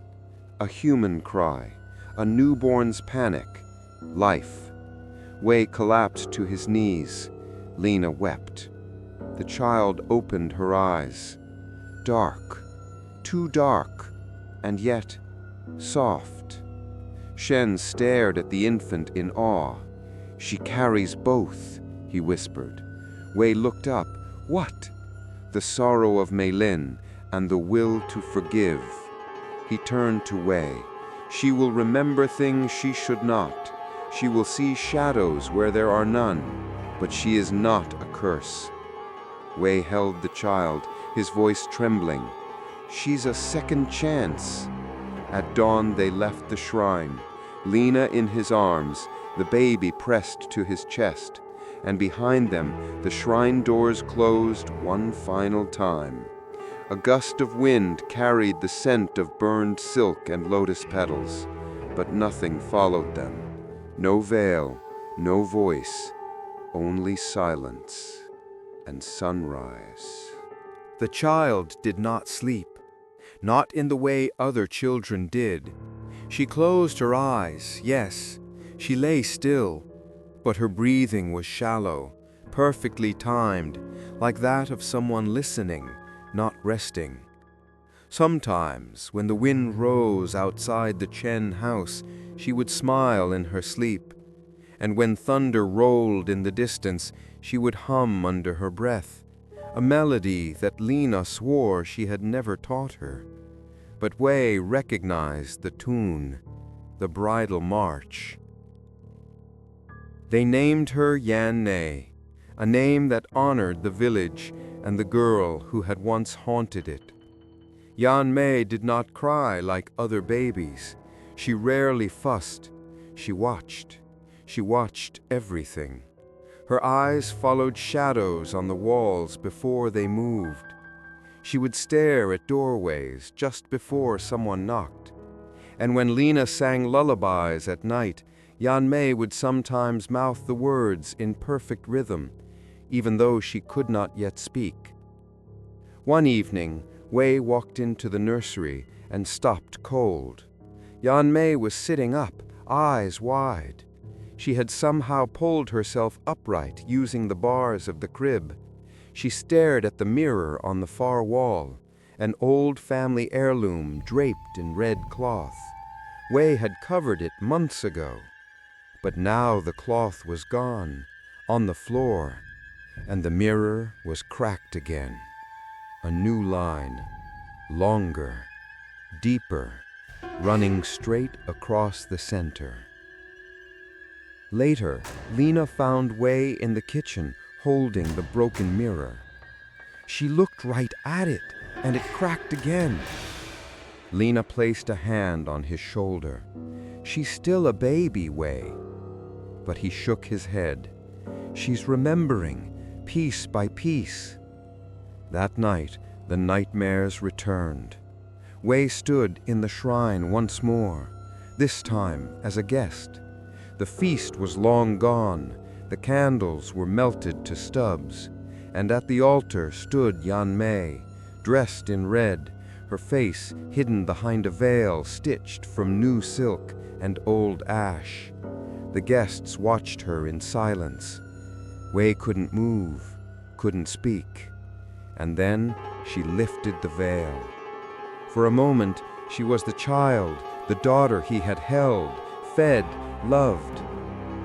a human cry, a newborn's panic, life. Wei collapsed to his knees. Lena wept. The child opened her eyes. Dark, too dark, and yet soft. Shen stared at the infant in awe. She carries both, he whispered. Wei looked up. What? The sorrow of Mei Lin and the will to forgive. He turned to Wei. She will remember things she should not. She will see shadows where there are none, but she is not a curse. Wei held the child, his voice trembling. She's a second chance. At dawn they left the shrine, Lena in his arms, the baby pressed to his chest, and behind them the shrine doors closed one final time. A gust of wind carried the scent of burned silk and lotus petals, but nothing followed them. No veil, no voice, only silence and sunrise. The child did not sleep, not in the way other children did. She closed her eyes, yes, she lay still, but her breathing was shallow, perfectly timed, like that of someone listening, not resting. Sometimes, when the wind rose outside the Chen house, she would smile in her sleep, and when thunder rolled in the distance, she would hum under her breath, a melody that Lena swore she had never taught her. But Wei recognized the tune, the bridal march. They named her Yanjing, a name that honored the village and the girl who had once haunted it. Yanmei did not cry like other babies. She rarely fussed. She watched everything. Her eyes followed shadows on the walls before they moved. She would stare at doorways just before someone knocked. And when Lena sang lullabies at night, Yanmei would sometimes mouth the words in perfect rhythm, even though she could not yet speak. One evening, Wei walked into the nursery and stopped cold. Yanmei was sitting up, eyes wide. She had somehow pulled herself upright using the bars of the crib. She stared at the mirror on the far wall, an old family heirloom draped in red cloth. Wei had covered it months ago, but now the cloth was gone, on the floor, and the mirror was cracked again. A new line, longer, deeper, running straight across the center. Later, Lena found Wei in the kitchen, holding the broken mirror. She looked right at it, and it cracked again. Lena placed a hand on his shoulder. She's still a baby, Wei. But he shook his head. She's remembering, piece by piece. That night, the nightmares returned. Wei stood in the shrine once more, this time as a guest. The feast was long gone, the candles were melted to stubs, and at the altar stood Yanmei, dressed in red, her face hidden behind a veil stitched from new silk and old ash. The guests watched her in silence. Wei couldn't move, couldn't speak, and then she lifted the veil. For a moment, she was the child, the daughter he had held, fed, loved.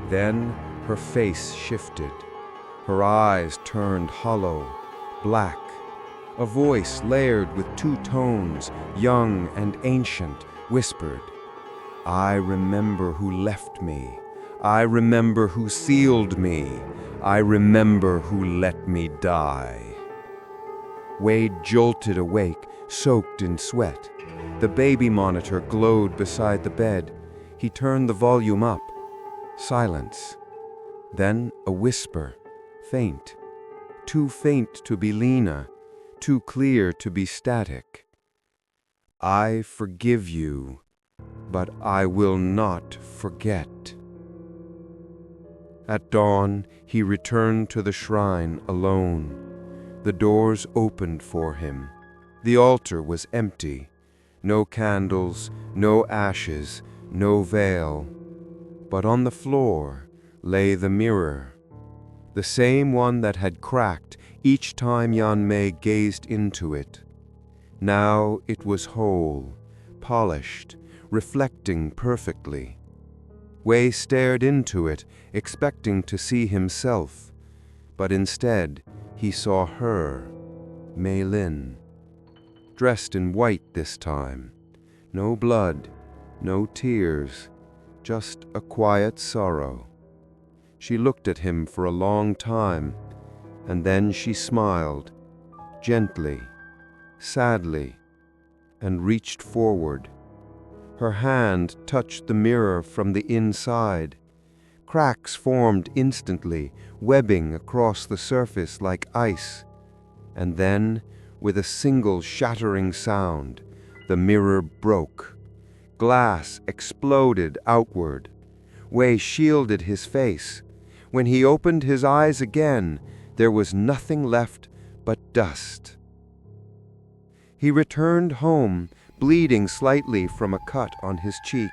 Then her face shifted. Her eyes turned hollow, black. A voice layered with two tones, young and ancient, whispered, "I remember who left me. I remember who sealed me. I remember who let me die." Wade jolted awake, soaked in sweat. The baby monitor glowed beside the bed. He turned the volume up. Silence. Then a whisper, faint. Too faint to be Lena, too clear to be static. "I forgive you, but I will not forget." At dawn, he returned to the shrine alone. The doors opened for him. The altar was empty. No candles, no ashes, no veil. But on the floor lay the mirror, the same one that had cracked each time Yanmei gazed into it. Now it was whole, polished, reflecting perfectly. Wei stared into it, expecting to see himself, but instead he saw her, Mei Lin, dressed in white this time. No blood, no tears, just a quiet sorrow. She looked at him for a long time, and then she smiled, gently, sadly, and reached forward. Her hand touched the mirror from the inside. Cracks formed instantly, webbing across the surface like ice. And then, with a single shattering sound, the mirror broke. Glass exploded outward. Wei shielded his face. When he opened his eyes again, there was nothing left but dust. He returned home, bleeding slightly from a cut on his cheek.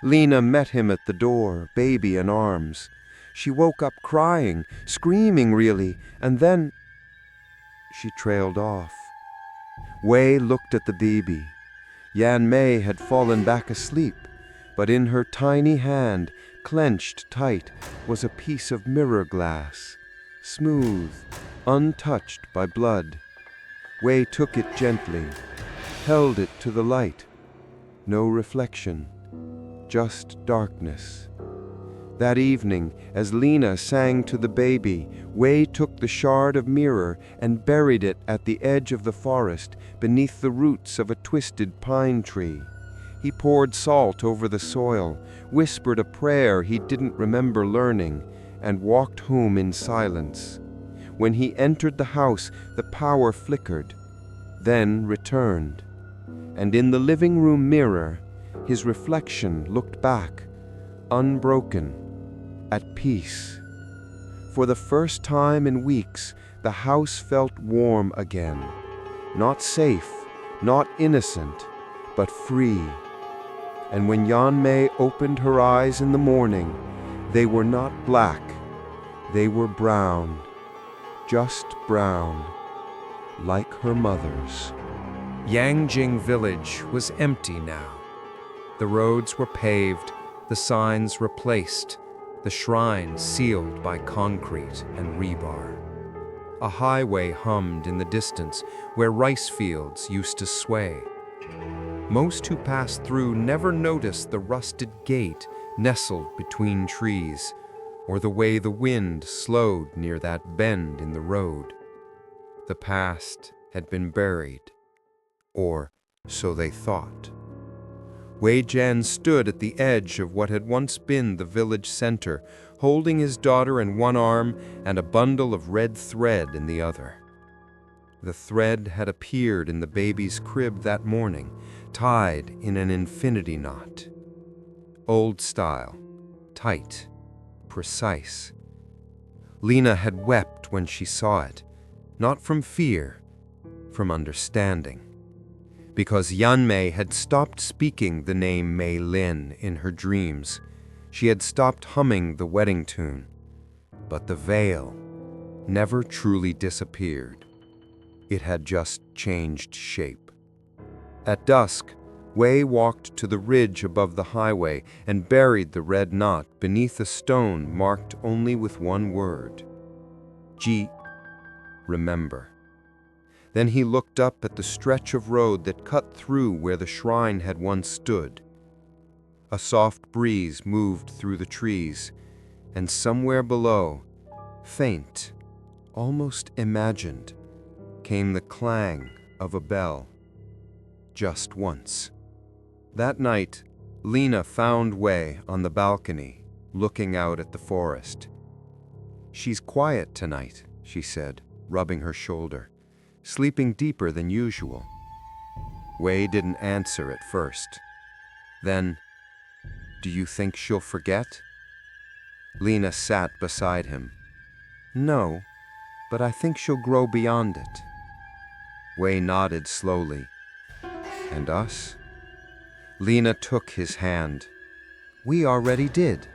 Lena met him at the door, baby in arms. She woke up crying, screaming really, and then she trailed off. Wei looked at the baby. Yan Mei had fallen back asleep, but in her tiny hand, clenched tight, was a piece of mirror glass, smooth, untouched by blood. Wei took it gently, held it to the light. No reflection, just darkness. That evening, as Lena sang to the baby, Wei took the shard of mirror and buried it at the edge of the forest, beneath the roots of a twisted pine tree. He poured salt over the soil, whispered a prayer he didn't remember learning, and walked home in silence. When he entered the house, the power flickered, then returned. And in the living room mirror, his reflection looked back, unbroken, at peace. For the first time in weeks, the house felt warm again. Not safe, not innocent, but free. And when Yan Mei opened her eyes in the morning, they were not black, they were brown, just brown, like her mother's. Yanjing village was empty now. The roads were paved, the signs replaced, the shrines sealed by concrete and rebar. A highway hummed in the distance where rice fields used to sway. Most who passed through never noticed the rusted gate nestled between trees, or the way the wind slowed near that bend in the road. The past had been buried, or so they thought. Wei Jian stood at the edge of what had once been the village center, holding his daughter in one arm and a bundle of red thread in the other. The thread had appeared in the baby's crib that morning, tied in an infinity knot. Old style, tight, precise. Lena had wept when she saw it, not from fear, from understanding. Because Yan Mei had stopped speaking the name Mei Lin in her dreams, she had stopped humming the wedding tune. But the veil never truly disappeared. It had just changed shape. At dusk, Wei walked to the ridge above the highway and buried the red knot beneath a stone marked only with one word. Ji, remember. Then he looked up at the stretch of road that cut through where the shrine had once stood. A soft breeze moved through the trees, and somewhere below, faint, almost imagined, came the clang of a bell. Just once. That night, Lena found Wei on the balcony, looking out at the forest. "She's quiet tonight," she said, rubbing her shoulder, sleeping deeper than usual. Wei didn't answer at first. Then, "Do you think she'll forget?" Lena sat beside him. "No, but I think she'll grow beyond it." Wei nodded slowly. "And us?" Lena took his hand. "We already did."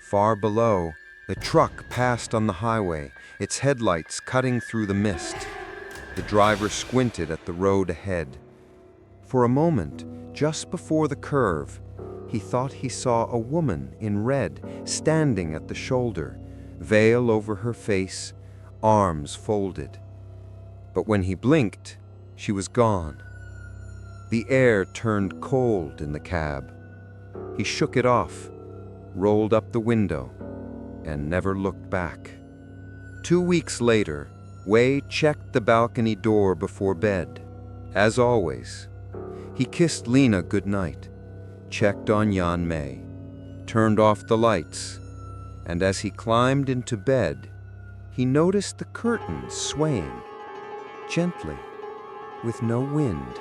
Far below, the truck passed on the highway, its headlights cutting through the mist. The driver squinted at the road ahead. For a moment, just before the curve, He thought he saw a woman in red standing at the shoulder, veil over her face, arms folded. But when he blinked, she was gone. The air turned cold in the cab. He shook it off, rolled up the window, and never looked back. 2 weeks later, Wei checked the balcony door before bed. As always, he kissed Lena goodnight, checked on Yan Mei, turned off the lights, and as he climbed into bed, he noticed the curtains swaying, gently, with no wind.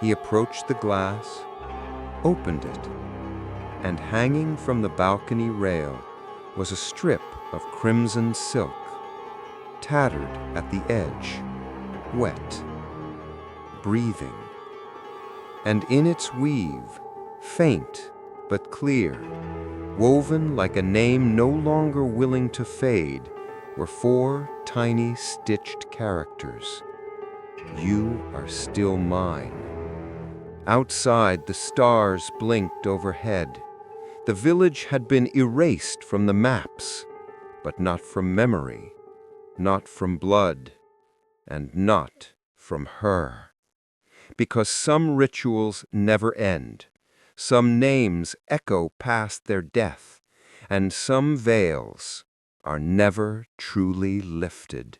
He approached the glass, opened it, and hanging from the balcony rail was a strip of crimson silk, tattered at the edge, wet, breathing. And in its weave, faint but clear, woven like a name no longer willing to fade, were 4 tiny stitched characters. You are still mine. Outside, the stars blinked overhead. The village had been erased from the maps, but not from memory, not from blood, and not from her. Because some rituals never end, some names echo past their death, and some veils are never truly lifted.